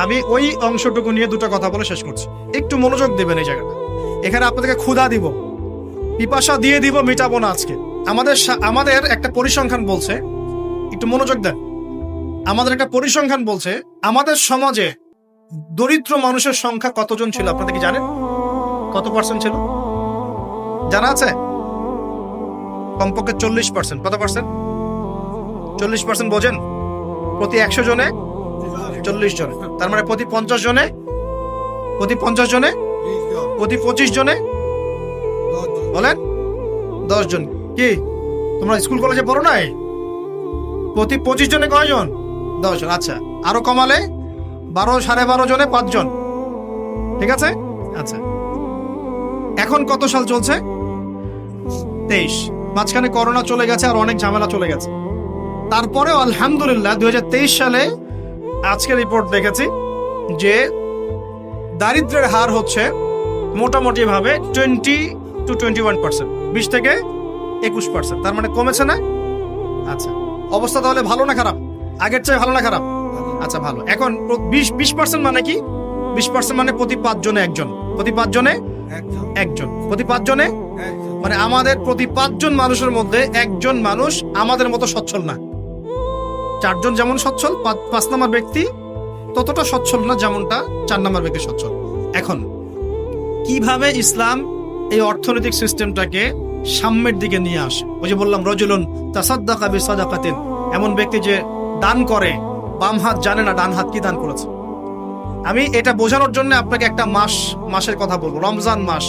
আমি ওই অংশটুকু নিয়ে দুটো কথা বলে শেষ করছি, একটু মনোযোগ দেবেন এই জায়গাটা। এখানে আপনাদেরকে ক্ষুধা দিব, পিপাসা দিয়ে দিব, মেটাবো না আজকে। আমাদের একটা পরিসংখ্যান বলছে, একটু মনোযোগ দেন, আমাদের একটা পরিসংখ্যান বলছে আমাদের সমাজে দরিদ্র মানুষের সংখ্যা কতজন ছিল আপনারা কি জানেন? কত পার্সেন্ট ছিল জানা আছে? কমপক্ষে 40%। কত পার্সেন্ট? 40% বোঝেন? প্রতি 100 জনে 40 জন, তার মানে প্রতি 50 জনে, প্রতি 50 জনে, প্রতি 25 জনে বলেন 10 জন। কি তোমরা স্কুল কলেজে পড়ো নাই? প্রতি 25 জনে কয়জন? 10 জন। আচ্ছা, আরো কমালে 12, 12.5 জনে 5 জন। ঠিক আছে? আচ্ছা, এখন কত সাল চলছে? 23। মাঝখানে করোনা চলে গেছে আর অনেক ঝামেলা চলে গেছে। তারপরেও আলহামদুলিল্লাহ 2023 সালে আজকে রিপোর্ট দেখেছি যে দারিদ্র্যের হার হচ্ছে মোটামুটি ভাবে 20 to 21%, 20 থেকে 21%। তার মানে কমেছে না? আচ্ছা, অবস্থা তাহলে ভালো না খারাপ? আগের চেয়ে ভালো না খারাপ? আচ্ছা, ভালো। এখন 20% মানে কি? 20% মানে প্রতি 5 জনে একজন, প্রতি 5 জনে একজন, প্রতি 5 জনে মানে আমাদের প্রতি 5 জন মানুষের মধ্যে একজন মানুষ আমাদের মতো সচ্ছল না। 4 জন যেমন সচ্ছল, 5 নম্বর ব্যক্তি ততটা সচ্ছল না যেমনটা 4 নম্বর ব্যক্তি সচ্ছল। এখন কিভাবে ইসলাম এই অর্থনৈতিক সিস্টেমটাকে সাম্যের দিকে নিয়ে আসে? ওই যে বললাম, রজুলুন তাসাদ্দাকা বিসাদাকাতিন, এমন ব্যক্তি যে দান করে, বাম হাত জানে না ডান হাত কি দান করেছে। আমি এটা বোঝানোর জন্য আপনাকে একটা মাসের কথা বলবো, রমজান মাস।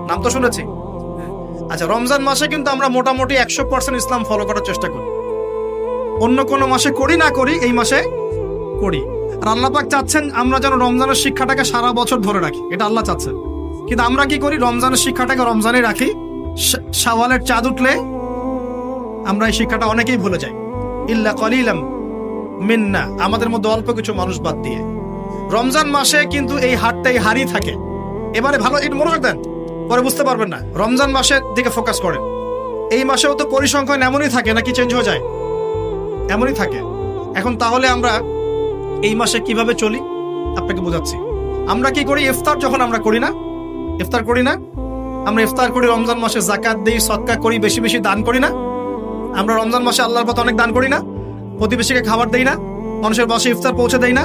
নাম তো শুনেছি? আচ্ছা, রমজান মাসে কিন্তু আমরা মোটামুটি 100% ইসলাম ফলো করার চেষ্টা করি। অন্য কোনো মাসে করি না করি, এই মাসে করি। আর আল্লাহ পাক চাচ্ছেন আমরা যেন রমজানের শিক্ষাটাকে সারা বছর ধরে রাখি, এটা আল্লাহ চাচ্ছেন। কিন্তু আমরা কি করি? রমজানের শিক্ষাটাকে রমজানে রাখি, শাওয়ালের চাঁদ উঠলে আমরা এই শিক্ষাটা অনেকেই ভুলে যাই। ইল্লা কলিলাম মিন্না, আমাদের মধ্যে অল্প কিছু মানুষ বাদ দিয়ে। রমজান মাসে কিন্তু এই হারটাই হারিয়ে থাকে। এবারে ভালো একটু মনোযোগ দেন, পরে বুঝতে পারবেন না। রমজান মাসের দিকে ফোকাস করেন। এই মাসেও তো পরিসংখ্যান এমনই থাকে নাকি চেঞ্জ হয়ে যায়? এমনই থাকে। এখন তাহলে আমরা এই মাসে কিভাবে চলি আপনাকে বোঝাচ্ছি। আমরা কি করি? ইফতার যখন আমরা করি না, ইফতার করি না, আমরা ইফতার করি রমজান মাসে, যাকাত দেই, সদকা করি, বেশি বেশি দান করি না? আমরা রমজান মাসে আল্লাহর পথে অনেক দান করি না? প্রতিবেশীকে খাবার দেই না? মানুষের বাসায় ইফতার পৌঁছে দেই না?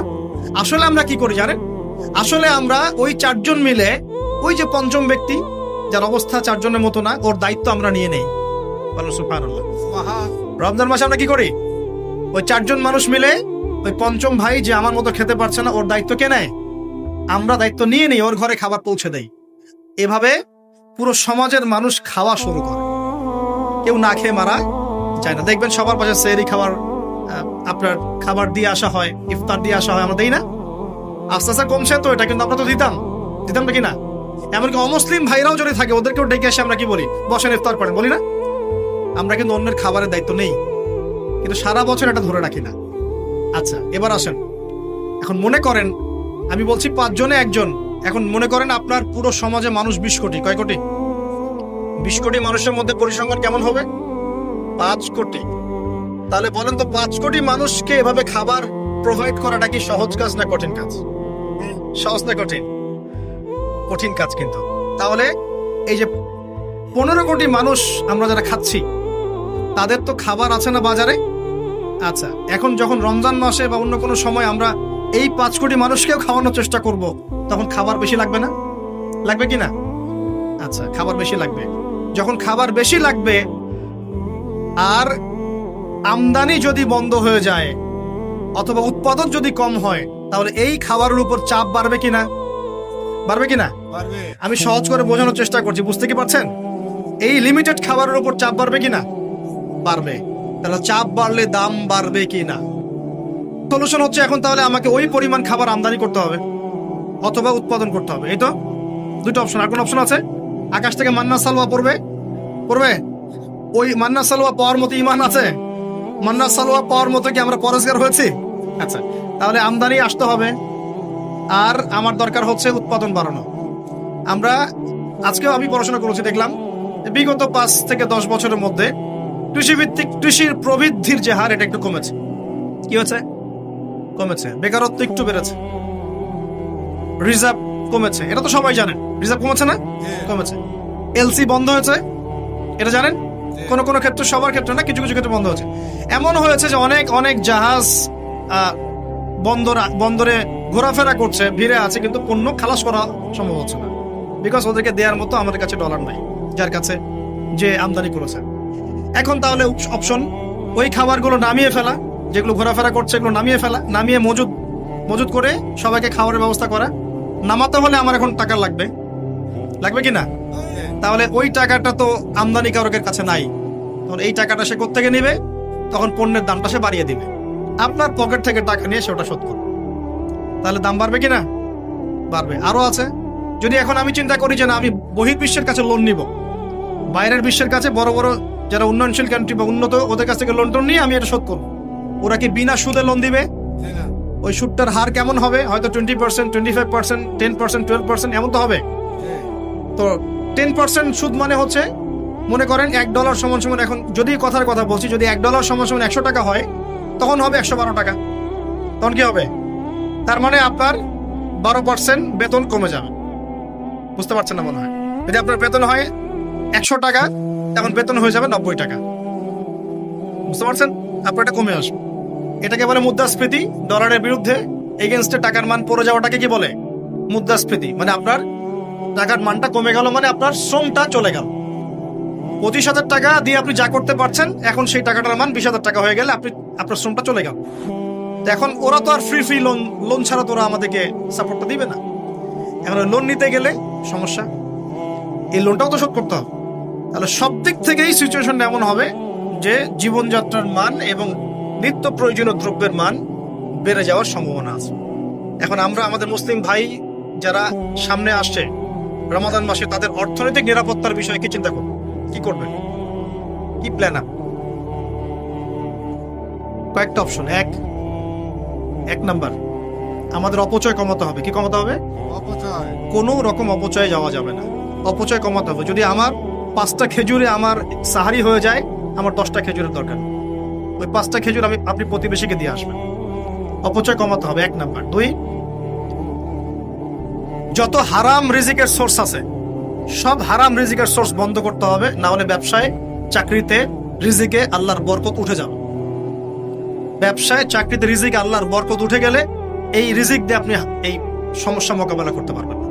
আসলে আমরা কি করি জানেন? আসলে আমরা ওই 4 জন মিলে, ওই যে পঞ্চম ব্যক্তি যার অবস্থা 4 জনের মতো না, ওর দায়িত্ব আমরা নিয়ে নেই। সুবহানাল্লাহ। রমজান মাসে আমরা কি করি? ওই 4 জন মানুষ মিলে ওই পঞ্চম ভাই যে আমার মতো খেতে পারছে না, ওর দায়িত্ব কে নেয়? আমরা দায়িত্ব নিয়ে নেই, ওর ঘরে খাবার পৌঁছে দেই। এভাবে পুরো সমাজের মানুষ খাওয়া শুরু করে। কেউ না খেয়ে মারা যায় না। দেখবেন সবার পাশে সেহরি খাবার, আপনার খাবার দিয়ে আসা হয়, ইফতার দিয়ে আসা হয়, আমরা দেই না? আস্তে আস্তে কমছে তো এটা, কিন্তু আমরা তো দিতাম নাকি না? এমনকি অমুসলিম ভাইরাও যদি থাকে, ওদেরকেও ডেকে এসে আমরা কি বলি? বসেন ইফতার করেন, বলি না? আমরা কিন্তু অন্যের খাবারের দায়িত্ব নেই, কিন্তু সারা বছর এটা ধরে রাখি না। আচ্ছা, এবার আসেন। এখন মনে করেন আমি বলছি 5 জনে একজন। এখন মনে করেন আপনার পুরো সমাজে মানুষ 20 কোটি। কয় কোটি? 20 কোটি মানুষের মধ্যে পরিসংখ্যান কেমন হবে? 5 কোটি। তাহলে বলেন তো, 5 কোটি মানুষকে এভাবে খাবার প্রোভাইড করাটা কি সহজ কাজ না কঠিন কাজ? সহজ না কঠিন? কঠিন কাজ। কিন্তু তাহলে এই যে 15 কোটি মানুষ আমরা যারা খাচ্ছি, তাদের তো খাবার আছে না বাজারে? আচ্ছা, এখন যখন রমজান মাসে বা অন্য কোনো সময় আমরা এই 5 কোটি মানুষকেও খাওয়ানোর চেষ্টা করব, তখন খাবার বেশি লাগবে না? লাগবে কি না? আচ্ছা, খাবার বেশি লাগবে। যখন খাবার বেশি লাগবে আর আমদানি যদি বন্ধ হয়ে যায় অথবা উৎপাদন যদি কম হয়, তাহলে এই খাবারের উপর চাপ বাড়বে কিনা? বাড়বে কিনা? আমি সহজ করে বোঝানোর চেষ্টা করছি, বুঝতে কি পারছেন? এই লিমিটেড খাবারের উপর চাপ বাড়বে কিনা? বাড়বে। তাহলে চাপ বাড়লে দাম বাড়বে কিনা? সলিউশন হচ্ছে এখন তাহলে আমাকে ওই পরিমাণ খাবার আমদানি করতে হবে অথবা উৎপাদন করতে হবে। এই তো দুটো অপশন। আর কোন অপশন আছে? আকাশ থেকে মান্না সালওয়া পড়বে? ওই মান্না সালওয়া পাওয়ার মতো ইমান আছে? মান্না সালওয়া পাওয়ার মতো কি আমরা পরেজগার হয়েছি? আচ্ছা, তাহলে আমদানি আসতে হবে, আর আমার দরকার হচ্ছে উৎপাদন বাড়ানো। আমরা আজকেও আমি পড়াশোনা করেছি, দেখলাম বিগত 5 থেকে 10 বছরের মধ্যে কৃষিভিত্তিক কৃষির প্রবৃদ্ধির যে হার, এটা একটু কমেছে। কি হচ্ছে? কমেছে, বেকারত্ব একটু বেড়েছে, রিজার্ভ কমেছে, এটা তো সবাই জানেন। রিজার্ভ কমেছে না? কমেছে। এলসি বন্ধ হয়েছে, এটা জানেন? কোনো কোনো ক্ষেত্রে, সবার ক্ষেত্রে না, কিছু কিছু ক্ষেত্রে বন্ধ হয়েছে। এমন হয়েছে যে অনেক অনেক জাহাজ বন্দরে ঘোরাফেরা করছে, ভিড়ে আছে, কিন্তু পণ্য খালাস করা সম্ভব হচ্ছে না, বিকজ ওদেরকে দেওয়ার মতো আমাদের কাছে ডলার নাই, যার কাছে যে আমদানি করেছে। এখন তাহলে অপশন ওই খাবারগুলো নামিয়ে ফেলা, যেগুলো ঘোরাফেরা করছে এগুলো নামিয়ে ফেলা, নামিয়ে মজুদ করে সবাইকে খাবারের ব্যবস্থা করা। নামাতে হলে আমার এখন টাকা লাগবে কি না? তাহলে ওই টাকাটা তো আমদানিকারকের কাছে নাই, তখন এই টাকাটা সে কোত্থেকে নেবে? তখন পণ্যের দামটা সে বাড়িয়ে দিবে, আপনার পকেট থেকে টাকা নিয়ে সে ওটা শোধ করবে। তাহলে দাম বাড়বে কি না? বাড়বে। আরো আছে, যদি এখন আমি চিন্তা করি যে না, আমি বহির্বিশ্বের কাছে লোন নিব, বাইরের বিশ্বের কাছে বড় বড় যারা উন্নয়নশীল কান্ট্রি বা উন্নত, ওদের কাছ থেকে লোন টোন নিয়ে আমি এটা শোধ করবো, ওরা কি বিনা সুদে লোন দিবে? ওই সুদটার হার কেমন হবে? হয়তো 20%, 25%, 10%, 12% এমন তো হবে। তো 10% সুদ মানে হচ্ছে, মনে করেন $1 সমান সমান, এখন যদি কথার কথা বলছি, যদি $1 সমান সমান 100 টাকা হয়, তখন হবে 112 টাকা। তখন কি হবে? তার মানে আপনার 12% বেতন কমে যাবে। বুঝতে পারছেন না মনে হয়? যদি আপনার বেতন হয় 100 টাকা, তখন বেতন হয়ে যাবে 90 টাকা। বুঝতে পারছেন? আপনার এটা কমে আসবে। এটাকে বলে মুদ্রাস্ফীতি। ডলারের বিরুদ্ধে এগেনস্টে টাকার মান পড়ে যাওয়াটাকে কি বলে? মুদ্রাস্ফীতি। মানে আপনার টাকার মানটা কমে গেল, মানে আপনার শ্রমটা চলে গেল। 25,000 টাকা দিয়ে আপনি যা করতে পারছেন, এখন সেই টাকাটার মান 20,000 টাকা হয়ে গেলে আপনার শ্রমটা চলে গেল। এখন ওরা তো আর ফ্রি লোন ছাড়া তো ওরা আমাদেরকে সাপোর্টটা দিবে না। এখন লোন নিতে গেলে সমস্যা, এই লোনটাও তো শোধ করতে হবে। তাহলে সব দিক থেকেই সিচুয়েশনটা এমন হবে যে জীবনযাত্রার মান এবং নিত্য প্রয়োজনীয় দ্রব্যের মান বেড়ে যাওয়ার সম্ভাবনা আছে। এখন আমরা আমাদের মুসলিম ভাই যারা সামনে আসছে রমাদান মাসে, তাদের অর্থনৈতিক নিরাপত্তার বিষয়ে কি চিন্তা করবেন? কি করবেন? কি প্ল্যান আপ? কয়েকটা অপশন। এক নাম্বার, আমাদের অপচয় কমাতে হবে। কি কমাতে হবে? অপচয়। কোনো রকম অপচয় যাওয়া যাবে না, অপচয় কমাতে হবে। যদি আমার 5টা খেজুরে আমার সাহারি হয়ে যায়, আমার 10টা খেজুরের দরকার। ওই 5টা খেজুর আপনি প্রতিবেশীকে দিয়ে আসবেন। অপচয় কমাতে হবে, 1 নাম্বার। 2, যত হারাম রিজিকের সোর্স আছে, সব হারাম রিজিকের সোর্স বন্ধ করতে হবে, না হলে ব্যবসায়, চাকরিতে, রিজিকে আল্লাহর বরকত উঠে যাবে। ব্যবসায়, চাকরিতে, রিজিকে আল্লাহর বরকত উঠে গেলে এই রিজিক দিয়ে আপনি এই সমস্যা মোকাবেলা করতে পারবেন না।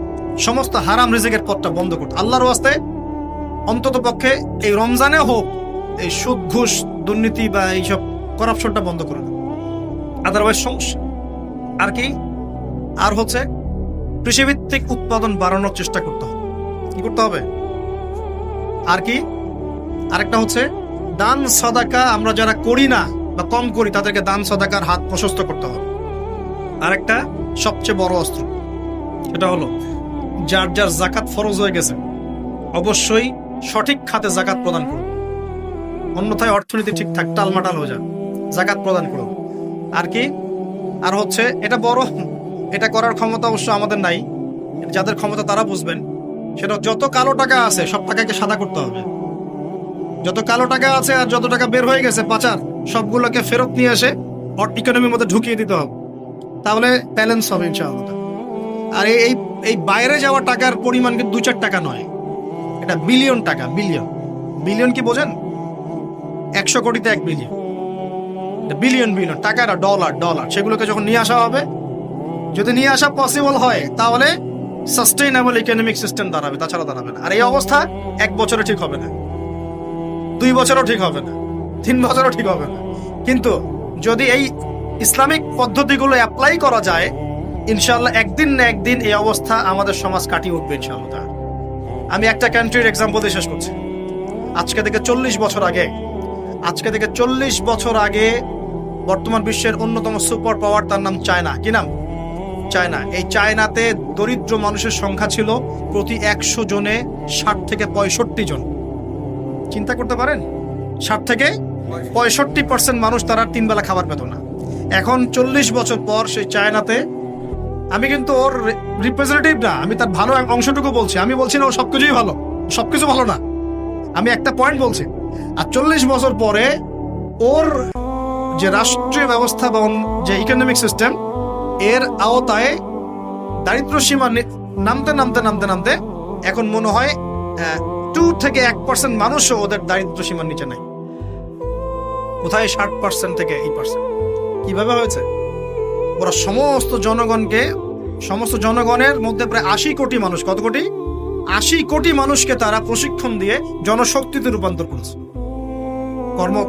সমস্ত হারাম রিজিকের পথটা বন্ধ করতে আল্লাহর ওয়াস্তে অন্তত পক্ষে এই রমজানে হোক এই সুদ, ঘুষ, দুর্নীতি বা এইসব করাপশনটা বন্ধ করে দেন, আদারওয়াইজ সমস্যা। আর কি? আর হচ্ছে কৃষিভিত্তিক উৎপাদন বাড়ানোর চেষ্টা করতে হবে। কি করতে হবে? আর কি? আরেকটা হচ্ছে দান সদাকা, আমরা যারা করি না বা কম করি, তাদেরকে দান সদাকার হাত প্রশস্ত করতে হবে। আরেকটা সবচেয়ে বড় অস্ত্র, সেটা হলো যার যার জাকাত ফরজ হয়ে গেছে, অবশ্যই সঠিক খাতে জাকাত প্রদান করুন, অন্যথায় অর্থনীতি ঠিকঠাক টালমাটাল হয়ে যাবে। জাকাত প্রদান করুন। আর কি? আর হচ্ছে এটা বড়, এটা করার ক্ষমতা অবশ্য আমাদের নাই, যাদের ক্ষমতা তারা বুঝবেন। সেটা যত কালো টাকা আছে সব টাকাকে সাদা করতে হবে। যত কালো টাকা আছে আর যত টাকা বের হয়ে গেছে পাচার, সবগুলোকে ফেরত নিয়ে এসে ইকোনমির মধ্যে ঢুকিয়ে দিতে হবে, তাহলে ব্যালেন্স হবে ইনশাআল্লাহ। আর এই বাইরে যাওয়া টাকার পরিমাণ কিন্তু 2-4 টাকা নয়, এটা বিলিয়ন টাকা। বিলিয়ন কি বোঝেন? 100 কোটিতে 1 বিলিয়ন। বিলিয়ন টাকা, ডলার, সেগুলোকে যখন নিয়ে আসা হবে, যদি নিয়ে আসা পসিবল হয়, তাহলে সাস্টেইনেবল ইকোনমিক সিস্টেম দাঁড়াবে, তাছাড়া দাঁড়াবে না। আর এই অবস্থা 1 বছরে ঠিক হবে না, 2 বছরও ঠিক হবে না, 3 বছরও ঠিক হবে না। কিন্তু যদি এই ইসলামিক পদ্ধতিগুলো অ্যাপ্লাই করা যায়, ইনশাআল্লাহ একদিন না একদিন এই অবস্থা আমাদের সমাজ কাটিয়ে উঠবে ইনশাআল্লাহ। আমি একটা কান্ট্রির এক্সাম্পল দিয়ে শেষ করছি। আজকে থেকে 40 বছর আগে বর্তমান বিশ্বের অন্যতম সুপার পাওয়ার, তার নাম চায়না। কি নাম? চায়না। এই চায়নাতে দরিদ্র মানুষের সংখ্যা ছিল প্রতি 100 জনে 60 থেকে 65 জন। চিন্তা করতে পারেন? 60 থেকে 65% মানুষ, তারা 3 বেলা খাবার পেত না। এখন 40 বছর পর সেই চায়নাতে, আমি কিন্তু ওর রিপ্রেজেন্টেটিভ না, আমি তার ভালো অংশটুকু বলছি। আমি বলছি না ও সবকিছুই ভালো, সবকিছু ভালো না, আমি একটা পয়েন্ট বলছি। আর 40 বছর পরে ওর যে রাষ্ট্রীয় ব্যবস্থা বা যে ইকোনমিক সিস্টেম, এর আওতায় দারিদ্র সীমা নামতে নামতে নামতে নামতে এখন মনে হয় 2 থেকে 1% মানুষও ওদের দারিদ্র সীমার নিচে নাই। কোথায় 60% থেকে 8%? কিভাবে হয়েছে? ওরা সমস্ত জনগণের মধ্যে প্রায় 80 কোটি মানুষ, কত কোটি? 80 কোটি মানুষকে তারা প্রশিক্ষণ দিয়ে জনশক্তিতে রূপান্তর করেছে।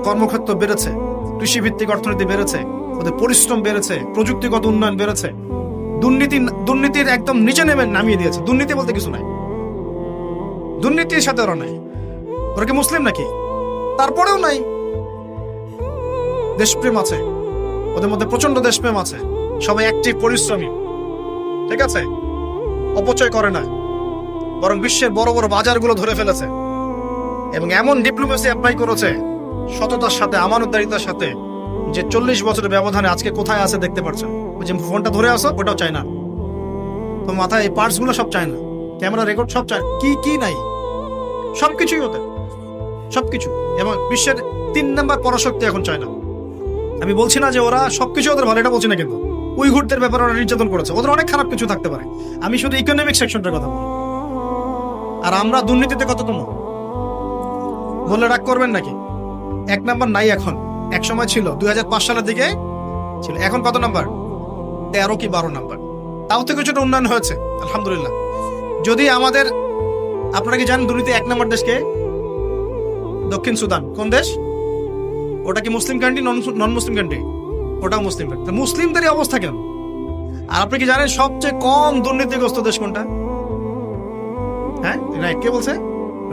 কর্মক্ষেত্র বেড়েছে, কৃষিভিত্তিক অর্থনীতি বেড়েছে, ওদের পরিশ্রম বেড়েছে, প্রযুক্তিগত উন্নয়ন বেড়েছে। দুর্নীতির একদম নিচে নামিয়ে দিয়েছে। দুর্নীতি বলতে কিছু নাই, দুর্নীতির সাথে ওরা নাই। ওরা কি মুসলিম নাকি? তারপরেও নাই। দেশপ্রেম আছে ওদের মধ্যে, প্রচন্ড দেশপ্রেম আছে। সবাই অ্যাক্টিভ, পরিশ্রমী, ঠিক আছে? অপচয় করে না, বরং বিশ্বের বড় বড় বাজারগুলো ধরে ফেলেছে এবং এমন ডিপ্লোমেসি অ্যাপ্লাই করেছে সততার সাথে, আমানতদারিতার সাথে, যে 40 বছরের ব্যবধানে আজকে কোথায় আছে দেখতে পাচ্ছ। ওই যে ফোনটা ধরে আসো, ওটাও চায় না। তো মাথায় এই পার্টস গুলো সব চায় না, ক্যামেরা রেকর্ড সব চায়, কি নাই, সবকিছুই ওদের, সবকিছু। এবং বিশ্বের 3 নম্বর পরাশক্তি এখন চায় না। আমি বলছি না যে ওরা সবকিছু ওদের ভালো, এটা বলছি না, কিন্তু উইঘুরদের ব্যাপারে ওরা নির্যাতন করেছে, ওদের অনেক খারাপ কিছু থাকতে পারে। আমি শুধু ইকোনমিক সেকশনটার কথা বলি। আর আমরা দুর্নীতিতে কততম বললে রাগ করবেন নাকি? 1 নাম্বার নাই এখন, এক সময় ছিল 2005 সালের দিকে ছিল, এখন কত নাম্বার? 13 কি 12 নাম্বার। তাও তো কিছুটা উন্নয়ন হয়েছে আলহামদুলিল্লাহ। যদি আমাদের, আপনারা কি জানেন দুর্নীতি 1 নাম্বার দেশকে? দক্ষিণ সুদান। কোন দেশ ওটা? কি মুসলিম কান্ট্রি, নন মুসলিম কান্ট্রি? ওটাও মুসলিম কান্ট্রি। মুসলিমদের এই অবস্থা কেন? আর আপনি কি জানেন সবচেয়ে কম দুর্নীতিগ্রস্ত দেশ কোনটা? হ্যাঁ, রাইট। কে বলছে?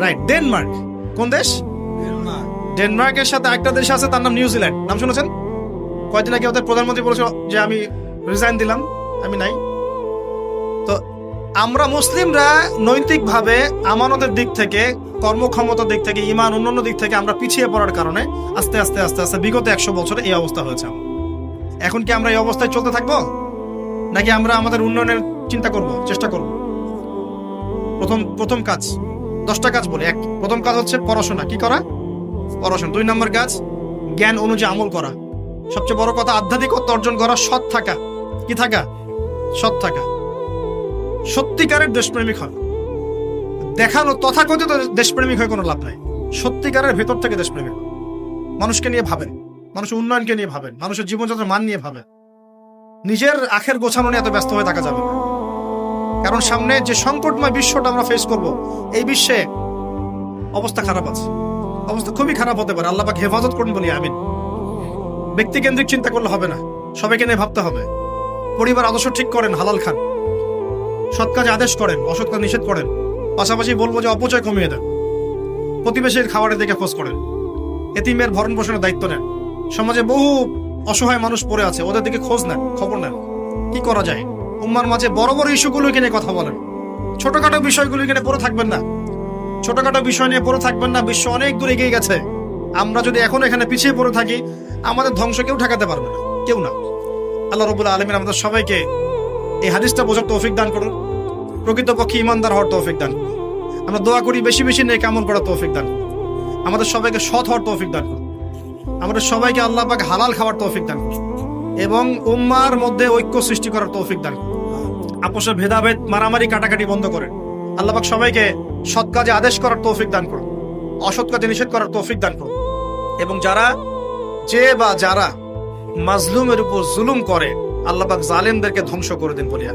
Right, Denmark. কোন দেশ? ডেনমার্কের সাথে একটা দেশ আছে, তার নাম নিউজিল্যান্ড। নাম শুনেছেন? কয়েকদিন আগে ওদের প্রধানমন্ত্রী বলেছিল যে আমি রিজাইন দিলাম, আমি নাই। তো আমরা মুসলিমরা নৈতিকভাবে, আমানতের দিক থেকে, কর্মক্ষমতার দিক থেকে, ইমান, অন্যান্য দিক থেকে আমরা পিছিয়ে পড়ার কারণে আস্তে আস্তে আস্তে আস্তে বিগত 100 বছরে এই অবস্থা হয়েছে। এখন কি আমরা এই অবস্থায় চলতে থাকবো, নাকি আমরা আমাদের উন্নয়নের চিন্তা করব, চেষ্টা করব? প্রথম কাজ, 10টা কাজ বলে। প্রথম কাজ হচ্ছে পড়াশোনা। কি করা? পড়াশোনা। 2 নম্বর কাজ জ্ঞান অনুযায়ী আমল করা। সবচেয়ে বড় কথা আধ্যাত্মিকতা অর্জন করা, সৎ থাকা। কি থাকা? সৎ থাকা। সত্যিকারের দেশপ্রেমিক হয়। দেখানো তথাকথিত দেশপ্রেমিক হয়ে কোনো লাভ নাই। সত্যিকারের ভেতর থেকে দেশপ্রেমিক, মানুষকে নিয়ে ভাবেন, মানুষের উন্নয়নকে নিয়ে ভাবেন, মানুষের জীবনযাত্রার মান নিয়ে ভাবেন। নিজের আখের গোছানো নিয়ে এত ব্যস্ত হয়ে থাকা যাবে না। কারণ সামনে যে সংকটময় বিশ্বটা আমরা ফেস করব, এই বিশ্বে অবস্থা খারাপ আছে, অবস্থা খুবই খারাপ হতে পারে। আল্লাহ পাক হেফাজত করুন বলি আমিন। ব্যক্তিকেন্দ্রিক চিন্তা করলে হবে না, সবাইকে নিয়ে ভাবতে হবে। পরিবার আদর্শ ঠিক করেন, হালাল খান, সৎ কাজে আদেশ করেন, অসৎ কাজ নিষেধ করেন। পাশাপাশি বলবো যে অপচয় কমিয়ে দেন, প্রতিবেশীর খাবারের দিকে খোঁজ করেন, এতিমের ভরণ পোষণের দায়িত্ব নেন। সমাজে বহু অসহায় মানুষ পড়ে আছে, ওদের দিকে খোঁজ নেন, খবর নেন, কি করা যায়। উম্মার মাঝে বড় বড় ইস্যুগুলো নিয়ে কথা বলেন, ছোটখাটো বিষয়গুলো নিয়ে পড়ে থাকবেন না। ছোটখাটো বিষয় নিয়ে পড়ে থাকবেন না। বিশ্ব অনেক দূর এগিয়ে গেছে। আমরা যদি এখন এখানে পিছিয়ে পড়ে থাকি, আমাদের ধ্বংস কেউ ঠেকাতে পারবে না, কেউ না। আল্লাহ রাব্বুল আলামিন আমাদের সবাইকে এই হাদিসটা বোঝার তৌফিক দান করুন, প্রকৃতপক্ষে ইমানদার হওয়ার তৌফিক দান করুন। আমরা দোয়া করি বেশি বেশি নেক আমল করার তৌফিক দান করুন। আমাদের সবাইকে সৎ হওয়ার তৌফিক দান করুন। আমাদের সবাইকে আল্লাহ পাক হালাল খাওয়ার তৌফিক দান করুন এবং উম্মার মধ্যে ঐক্য সৃষ্টি করার তৌফিক দান করুন। আপোষের ভেদাভেদ, মারামারি, কাটাকাটি বন্ধ করেন। আল্লাহ পাক সবাইকে সৎ কাজে আদেশ করার তৌফিক দান করুন, অসৎ কাজে নিষেধ করার তৌফিক দান করুন। এবং যারা মাজলুমের উপর জুলুম করে, আল্লাহ পাক জালেমদেরকে ধ্বংস করে দিন বলি।